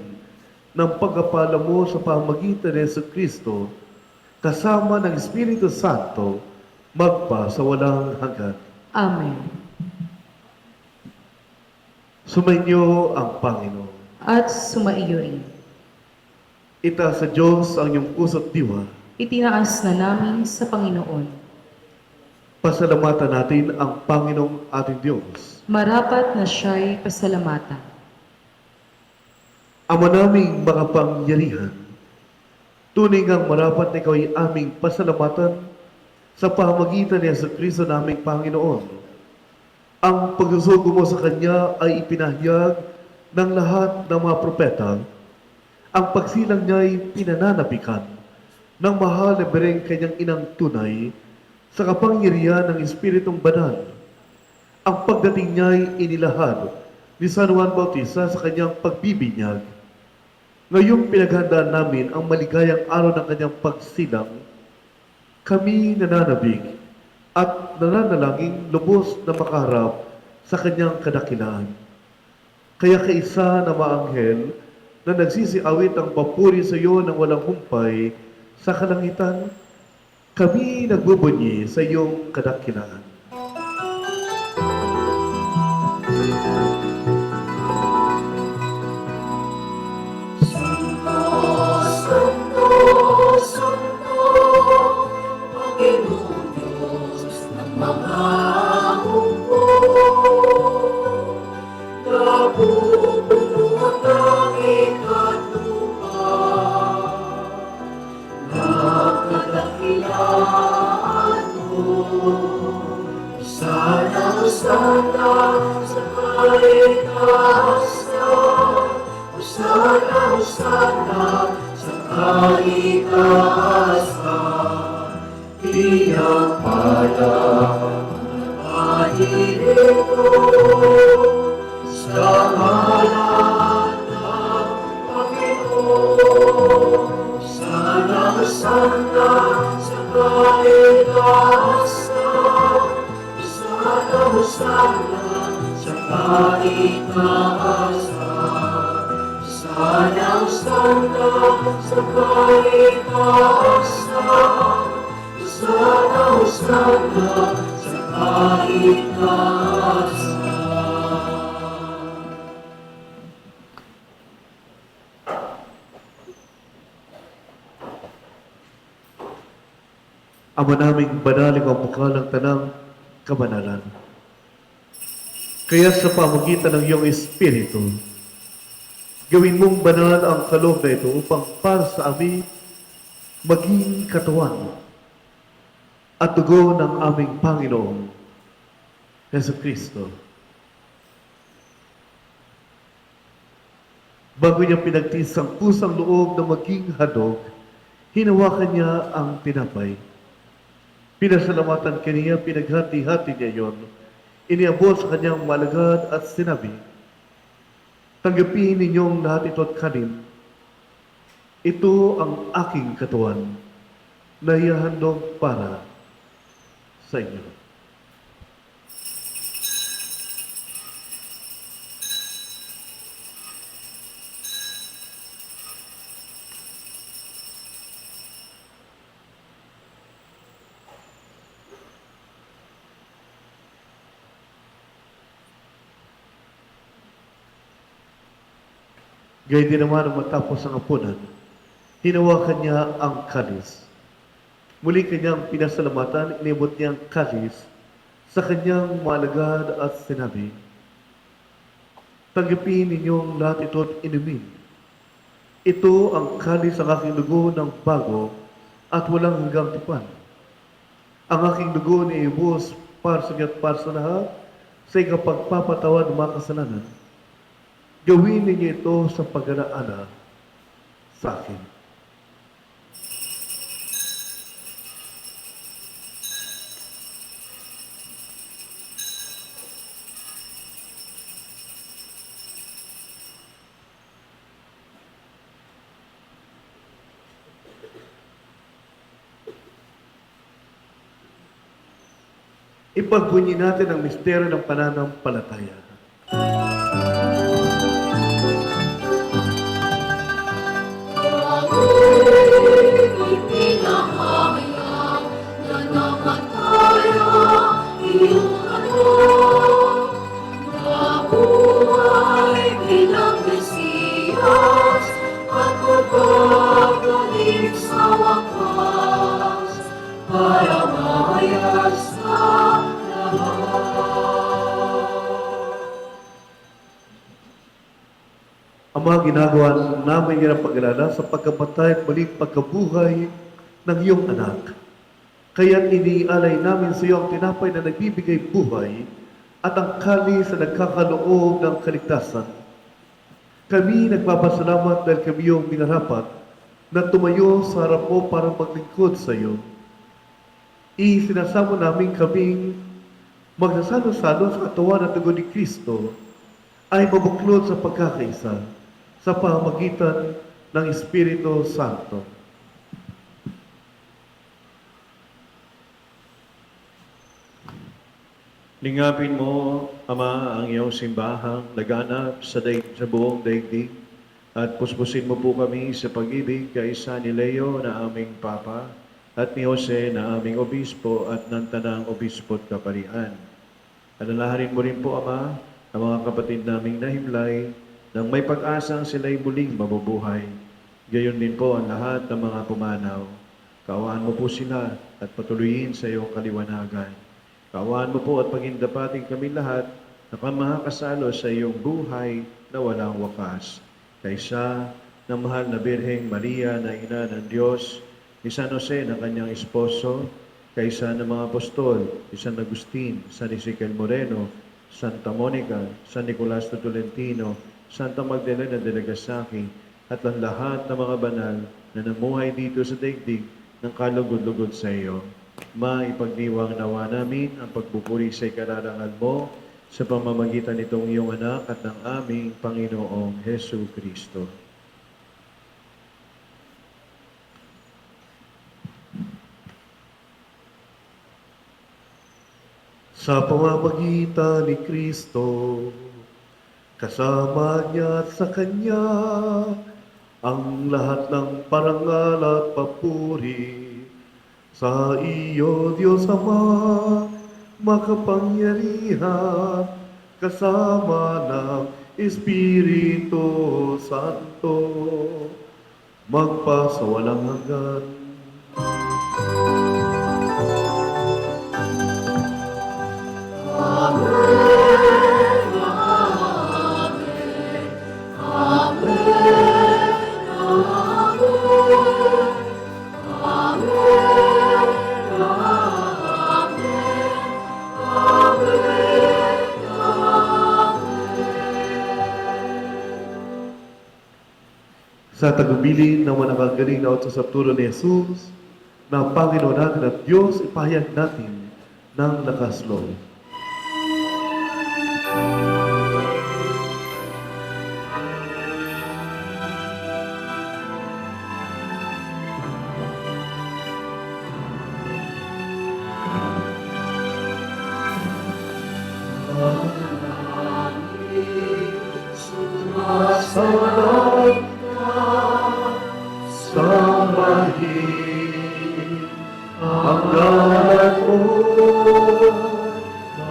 ng pagkapala mo sa pamagitan ni Yesu Kristo, kasama ng Espiritu Santo, magpa sa walang hanggan. Amen. Sumainyo ang Panginoon. At sumaiyo rin. Itaas sa Diyos ang iyong puso't diwa. Itinaas na namin sa Panginoon. Pasalamatan natin ang Panginoong ating Diyos. Marapat na siya'y pasalamatan. Ama naming makapangyarihan, tunay ngang marapat na ikaw ay aming pasalamatan sa pamagitan ni Yesu Kristo naming Panginoon. Ang pagsusugo mo sa Kanya ay ipinahayag ng lahat ng mga propeta. Ang pagsilang niya ay pinananabikan ng mahal na bereng kanyang inang tunay sa kapangyarihan ng Espiritong Banal. Ang pagdating niya ay inilahad ni San Juan Bautista sa kanyang pagbibinyag. Ngayong pinaghandaan namin ang maligayang araw ng kanyang pagsilang, kami nananabig at nananalangin lubos na makaharap sa kanyang kadakilaan. Kaya kaisa na maanghel na nagsisiawit ang papuri sa iyo ng walang humpay sa kalangitan, kami nagbubunyi sa iyong kadakilaan. Ama naming banaling ang bukal ng tanang kabanalan. Kaya sa pamagitan ng iyong Espiritu, gawin mong banal ang kaloob na ito upang para sa amin maging katawan at dugo ng aming Panginoong Yesu Kristo. Bago niya pinagtiis ang pusang loob na maging hadog, hinawakan niya ang tinapay. Pinasalamatan kaniya, pinaghati-hati niya yon. Iniabot sa kanyang malagad at sinabi, tanggapin ninyong lahat ito at kanin. Ito ang aking katawan na ihahandog para sa inyo. Gayun din naman ang matapos ang hapunan, hinawakan niya ang kalis. Muli kanyang pinasalamatan, inibot niya ang kalis sa kanyang malagad at sinabi, tanggapin ninyong lahat ito at inumin. Ito ang kalis ng aking dugo ng bago at walang hanggang tipan. Ang aking dugo ni ibus para sa inyo at para sa lahat sa ikapagpapatawad ng mga kasalanan. Gawin ninyo ito sa pag-alaala sa akin. Ipagbunyi natin ang misteryo ng pananampalataya. ginagawa namin yan ang pag-alala sa pagkamatay at muling pagkabuhay ng iyong anak. Kaya't inialay namin sa iyo ang tinapay na nagbibigay buhay at ang kalis na nagkakaloob ng kaligtasan. Kami nagpapasalamat dahil kami yung minarapat na tumayo sa harap mo para maglingkod sa iyo. Isinasamo namin kaming magsasalo-salo sa katawan at dugo ni Kristo ay mabuklod sa pagkakaisa sa pamamagitan ng Espiritu Santo. Lingapin mo, Ama, ang iyong simbahang laganap sa buong daigdig at puspusin mo po kami sa pag-ibig kaisa ni Leo na aming Papa at ni Jose na aming Obispo at ng Tanang Obispo at Kaparian. Alalahanin mo rin po, Ama, ang mga kapatid naming nahimlay nang may pag-asang sila'y muling mabubuhay. Gayon din po ang lahat ng mga pumanaw. Kaawaan mo po sila at patuloyin sa iyong kaliwanagan. Kaawaan mo po at pagindapating kami lahat na makakasalo sa iyong buhay na walang wakas. Kaysa ng mahal na Birheng Maria na ina ng Diyos, ni San Jose na kanyang esposo, kaysa ng mga apostol, ni San Agustin, San Ezequiel Moreno, Santa Monica, San Nicolas de Tolentino, Santa Magdalena de Legasaki, at ang lahat ng mga banal na namuhay dito sa daigdig ng kalugod-lugod sa iyo. Maipagdiwang nawa namin ang pagpupuri sa ikararangal mo sa pamamagitan nitong iyong anak at ng aming Panginoong Hesu Kristo. Sa pamamagitan ni Kristo, kasama niya at sa Kanya, ang lahat ng parangal at papuri sa iyo, Diyos Ama, makapangyarihan, kasama ng Espiritu Santo, magpasawalang hanggan. Sa tagubilin ng manakagaling na sa sapturo ni Jesus, na Panginoon natin at Diyos, ipahayag natin ng lakas loob. Sumasalat sambahin ang ngalan mo,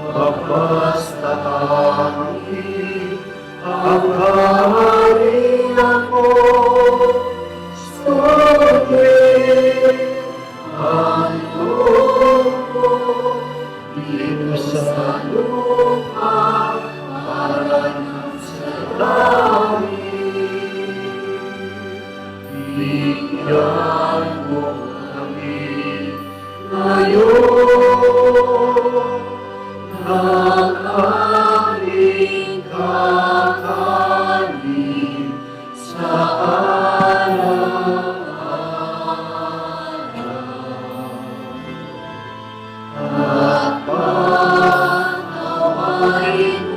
mapastatangin ang kaharian mo, sugin ang loob mo, dito sa lupa, para sa langit. Bigyan mo kami ngayon ng aming kakanin sa araw-araw. At patawarin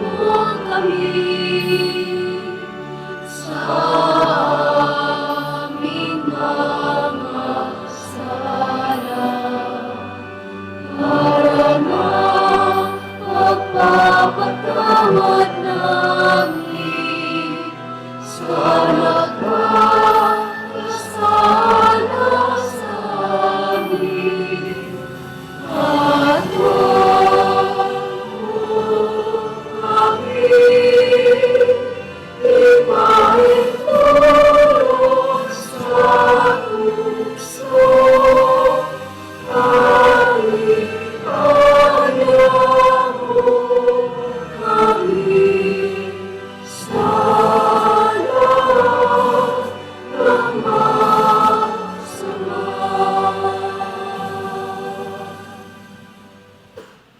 mo kami sa para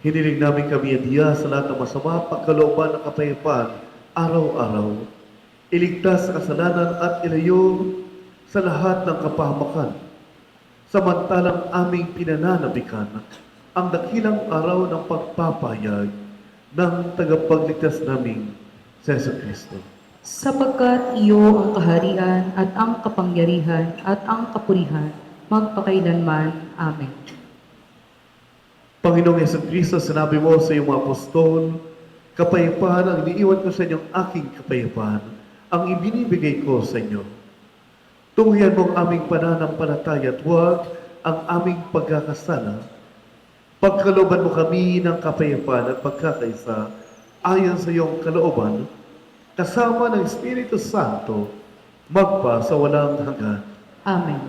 Hiniling namin kami adiya sa lahat ng masama, pagkalooban ng kapayapaan, araw-araw. Iligtas sa kasalanan at ilayo sa lahat ng kapahamakan. Samantalang aming pinananabikan ang dakilang araw ng pagpapahayag ng tagapagligtas naming si Jesucristo. Sapagkat iyo ang kaharian at ang kapangyarihan at ang kapurihan magpakailanman. Amen. Panginoong Jesucristo, sinabi mo sa iyong mga apostol, kapayapaan ang iniiwan ko sa inyong aking kapayapaan, ang ibinibigay ko sa inyo. Tunghayan mo ang aming pananampalataya at huwag ang aming pagkakasala. Pagkalooban mo kami ng kapayapaan at pagkakaisa ayon sa iyong kalooban, kasama ng Espiritu Santo, magpa sa walang hanggan. Amen.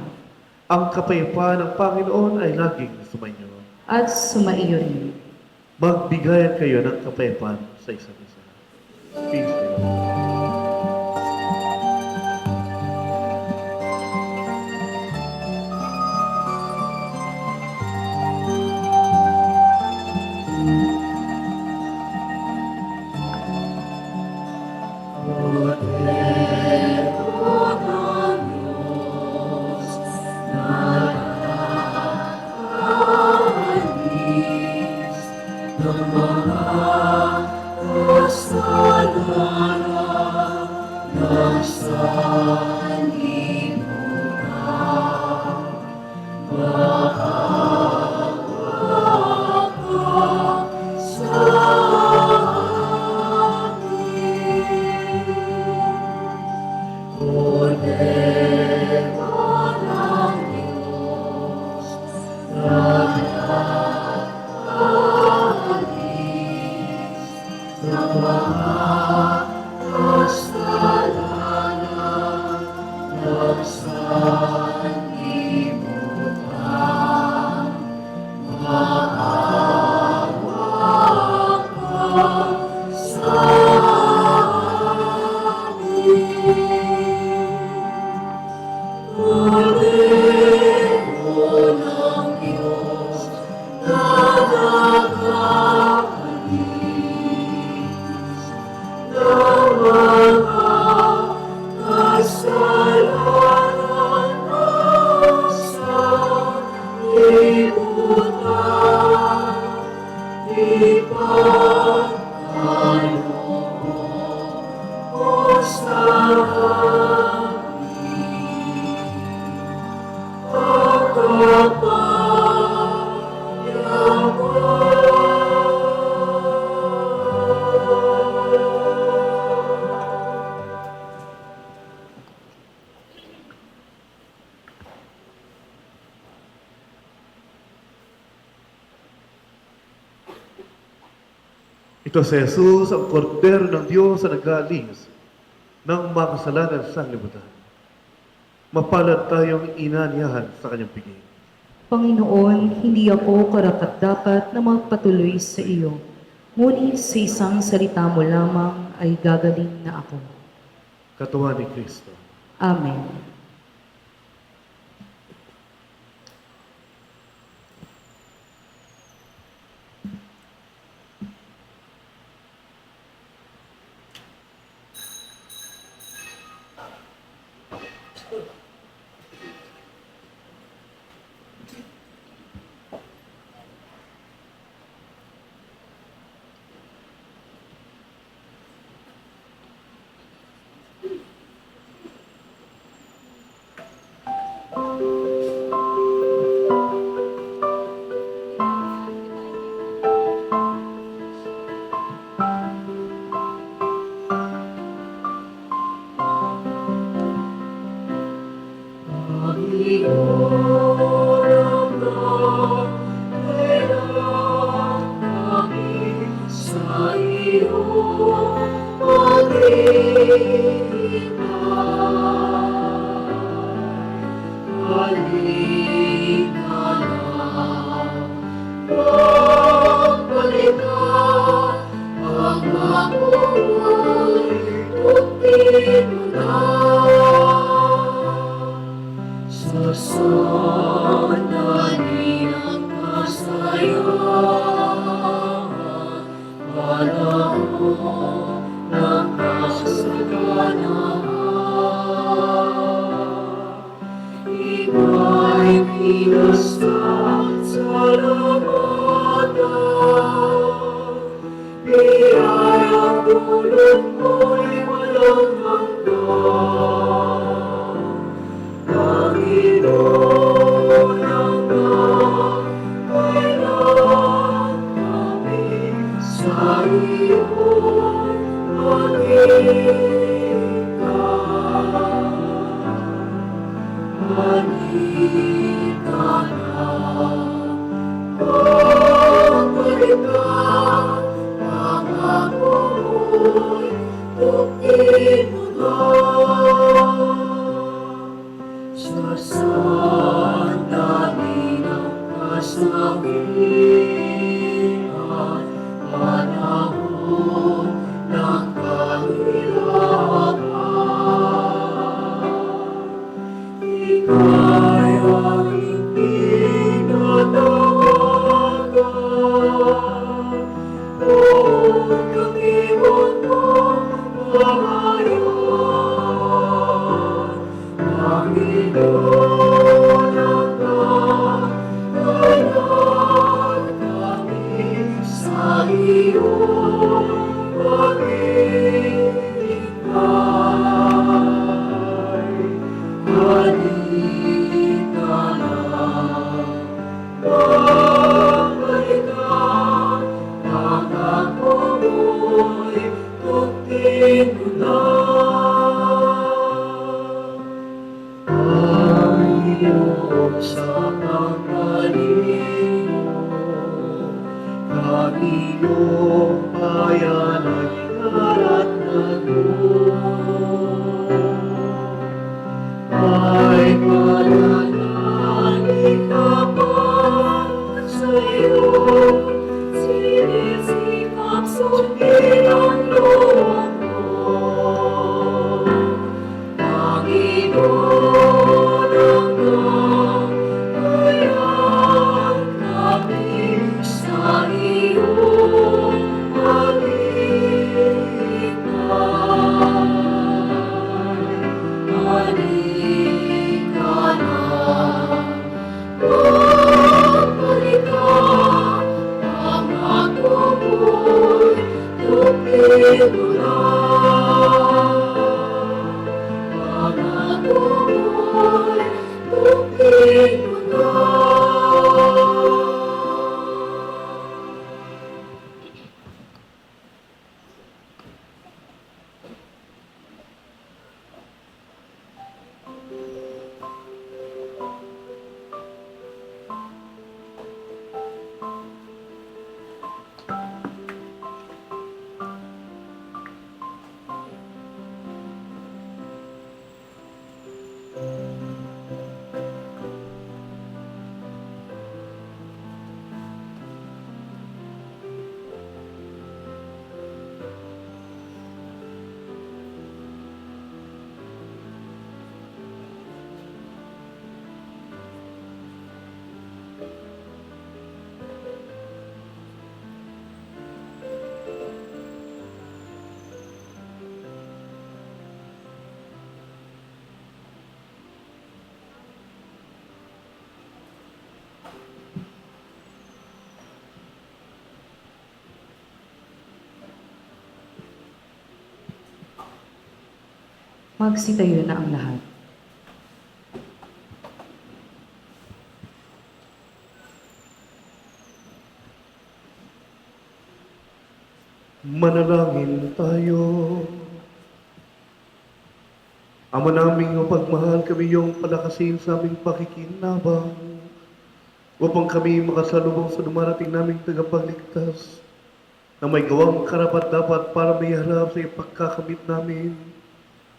Ang kapayapaan ng Panginoon ay laging sumainyo. At sumaiyo rin. Magbigayan kayo ng kapayapaan sa isa't isa. Peace be with you. Ito si Jesus, ang kordero ng Diyos na nag-aalis ng mga kasalanan sa sanglibutan. Mapalad tayong inaniyahan sa kanyang piging. Panginoon, hindi ako karapat-dapat na magpatuloy sa iyo. Ngunit sa isang salita mo lamang ay gagaling na ako. Katawan ni Kristo. Amen. Sa sandali ang masaya Babalik ka, pangako mo'y tupin mo na. Sa sandali ng kasawian, panahon ng kahirapan, ika'y aming pinanawagan. Doon kami mong ngayon, Panginoon hanggang kailan kami sa iyong paghihintay. Halika na, babalik ka, pangako mo'y tupin mo na. Panginoon, sa panggaling mo, kami iyong bayan ay naratnan mo. Ay mananalig ka pa sa iyo, sinisikap sundin ang loob mo. Panginoon, hanggang kailan kami sa iyong paghihintay. Halika na, babalik ka, pangako mo'y tupin mo na. Pangako mo'y tupin mo na. Magsitayo na ang lahat. Manalangin tayo. Ama naming mapagmahal, kami iyong palakasin sa aming pakikinabang upang kami makasalubong sa dumarating naming tagapagligtas na may gawang karapat-dapat para may harap sa ipagkakamit namin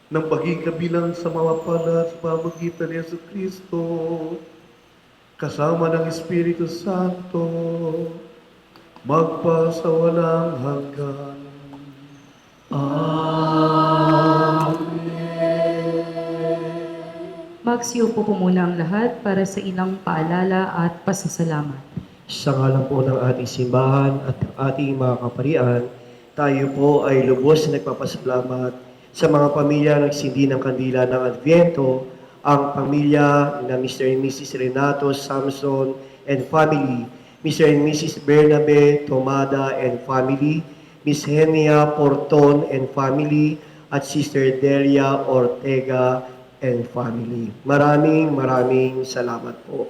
ng pagiging kabilang sa mapapala sa pamagitan ni Yesu Kristo kasama ng Espiritu Santo magpa sa walang hanggan. Magsiupo po muna ang lahat para sa ilang paalala at pasasalamat. Sa ngalan po ng ating simbahan at ng ating mga kaparian, tayo po ay lubos na nagpapasalamat sa mga pamilya nagsindi ng kandila ng Adviento, ang pamilya na Mr. and Mrs. Renato Samson and family, Mr. and Mrs. Bernabe Tomada and family, Miss Henia Porton and family, at Sister Delia Ortega and family. Maraming salamat po.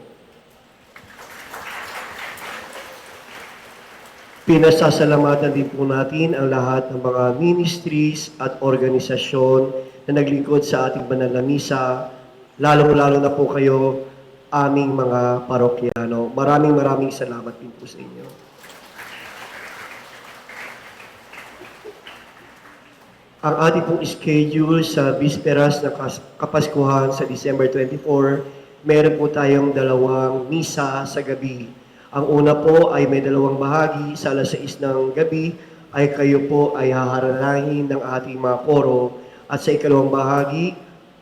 Pinasasalamatan din po natin ang lahat ng mga ministries at organisasyon na naglingkod sa ating banal na misa, lalong-lalo na po kayo, aming mga parokyano. Maraming salamat din po sa inyo. Ang ating pong schedule sa bisperas ng Kapaskuhan sa December 24, meron po tayong 2 misa sa gabi. Ang una po ay may 2 bahagi. Sa alas 6 ng gabi ay kayo po ay haharanahin ng ating mga koro. At sa ikalawang bahagi,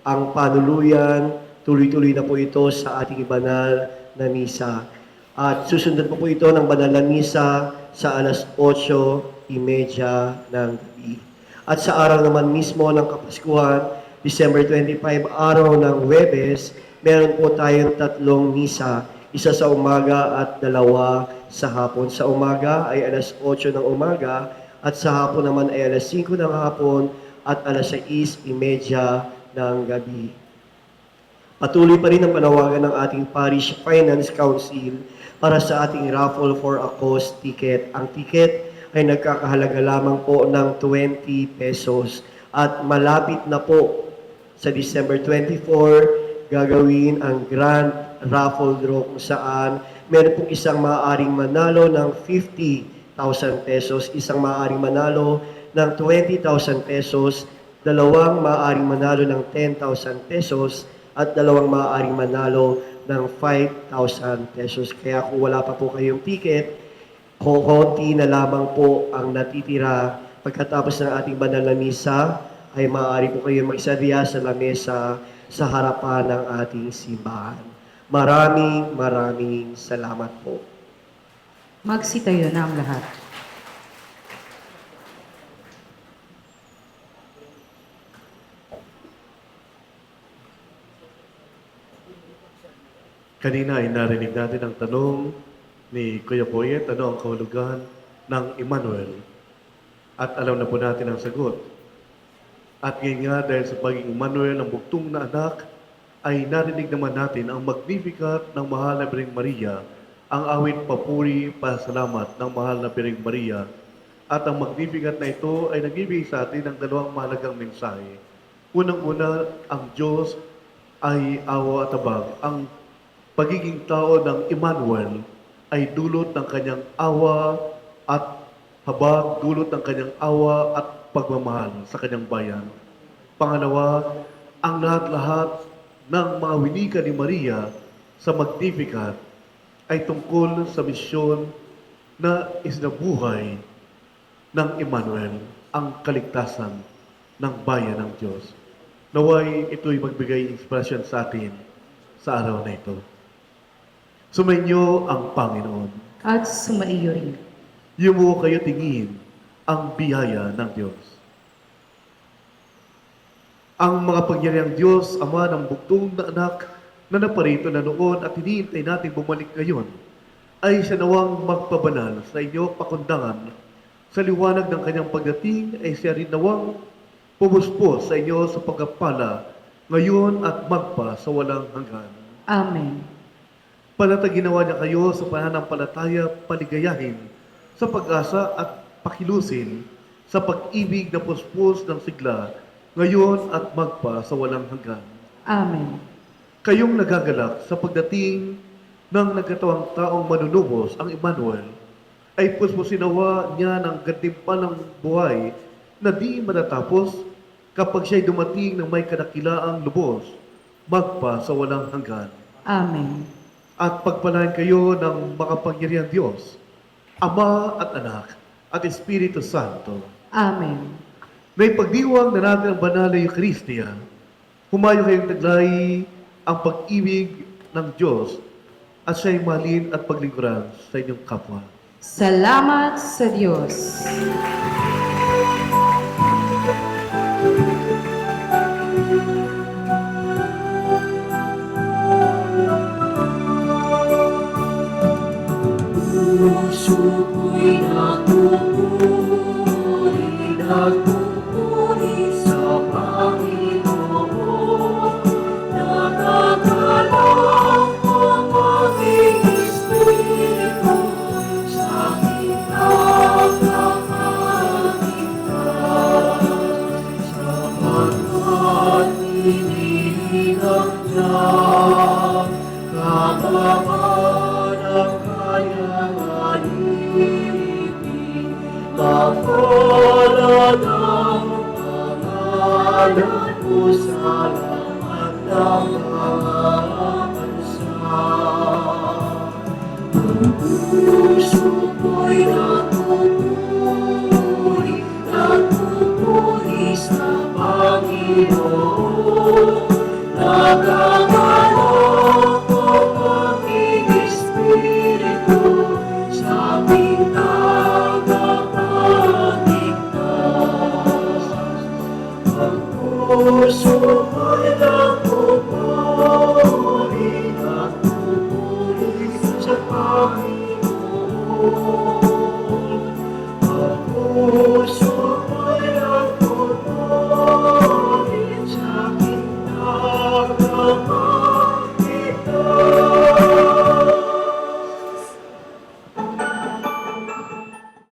ang panuluyan, tuloy-tuloy na po ito sa ating banal na misa. At susundan po ito ng banal na misa sa alas 8:30 ng gabi. At sa araw naman mismo ng Kapaskuhan, December 25, araw ng Huwebes, meron po tayong 3 misa. Isa sa umaga at 2 sa hapon. Sa umaga ay alas 8 ng umaga at sa hapon naman ay alas 5 ng hapon at alas 6:30 ng gabi. Patuloy pa rin ang panawagan ng ating Parish Finance Council para sa ating raffle for a cause ticket. Ang ticket ay nagkakahalaga lamang po ng 20 pesos at malapit na po sa December 24 gagawin ang grand raffle draw kung saan meron pong isang maaaring manalo ng 50,000 pesos, isang maaaring manalo ng 20,000 pesos, 2 maaaring manalo ng 10,000 pesos at 2 maaaring manalo ng 5,000 pesos. Kaya kung wala pa po kayong ticket, konti na lamang po ang natitira. Pagkatapos ng ating banal na misa, ay maaari po kayo magsadiya sa lamesa sa harapan ng ating simbahan. Maraming salamat po. Magsitayo na ang lahat. Kanina ay narinig natin ang tanong ni Kuya Boyet, ano ang kahulugan ng Emmanuel? At alam na po natin ang sagot. At ngayon nga, dahil sa pagiging Emmanuel, ang bugtong na anak, ay narinig naman natin ang Magnificat ng Mahal na Birheng Maria, ang awit papuri, pasalamat ng Mahal na Birheng Maria. At ang Magnificat na ito ay nagbibigay sa atin ng 2 mahalagang mensahe. Unang-una, ang Diyos ay awa at abag. Ang pagiging tao ng Emmanuel ay dulot ng kanyang awa at habag, dulot ng kanyang awa at pagmamahal sa kanyang bayan. Pangalawa, ang lahat-lahat ng mga winika ni Maria sa Magnificat ay tungkol sa misyon na isinabuhay ng Emmanuel, ang kaligtasan ng bayan ng Diyos. Naway ito'y magbigay inspirasyon sa atin sa araw na ito. Sumainyo ang Panginoon. At sumaiyo rin. Yumo kayo tingin ang biyaya ng Diyos. Ang mga pangyariang Diyos, Ama ng bugtong na anak na naparito na noon at hinihintay natin bumalik ngayon, ay siya nawang magpabanal sa inyo pakundangan. Sa liwanag ng kanyang pagdating ay siya rin nawang pumuspos sa inyo sa pagkapala ngayon at magpa sa walang hanggan. Amen. Palatag ginawa niya kayo sa pananampalataya, paligayahin, sa pag-asa at pakilusin, sa pag-ibig na puspos ng sigla, ngayon at magpa sa walang hanggan. Amen. Kayong nagagalak sa pagdating ng nagkatawang taong manunubos, ang Emmanuel, ay pusposinawa niya ng gantimpalang buhay na di matatapos kapag siya'y dumating ng may kadakilaang lubos, magpa sa walang hanggan. Amen. At pagpalain kayo ng makapangyarihang Diyos, Ama at Anak at Espiritu Santo. Amen. May pagdiwang na natin ang banal na Eucharistia, humayo kayong taglay ang pag-ibig ng Diyos at siya'y malin at paglingkuran sa inyong kapwa. Salamat sa Diyos. Puso'y nagpupuri sa Panginoon. Nagagalak ang aking espiritu sa hitap ng aking Diyos. Sapagkat inihinag niya palad ang pangalan mo sa lahat ng mga bansa. Ang puso ko'y nagpupuri sa Panginoon. Nagagalak ang aking espiritu sa aming tagapagligtas. Ang puso ko'y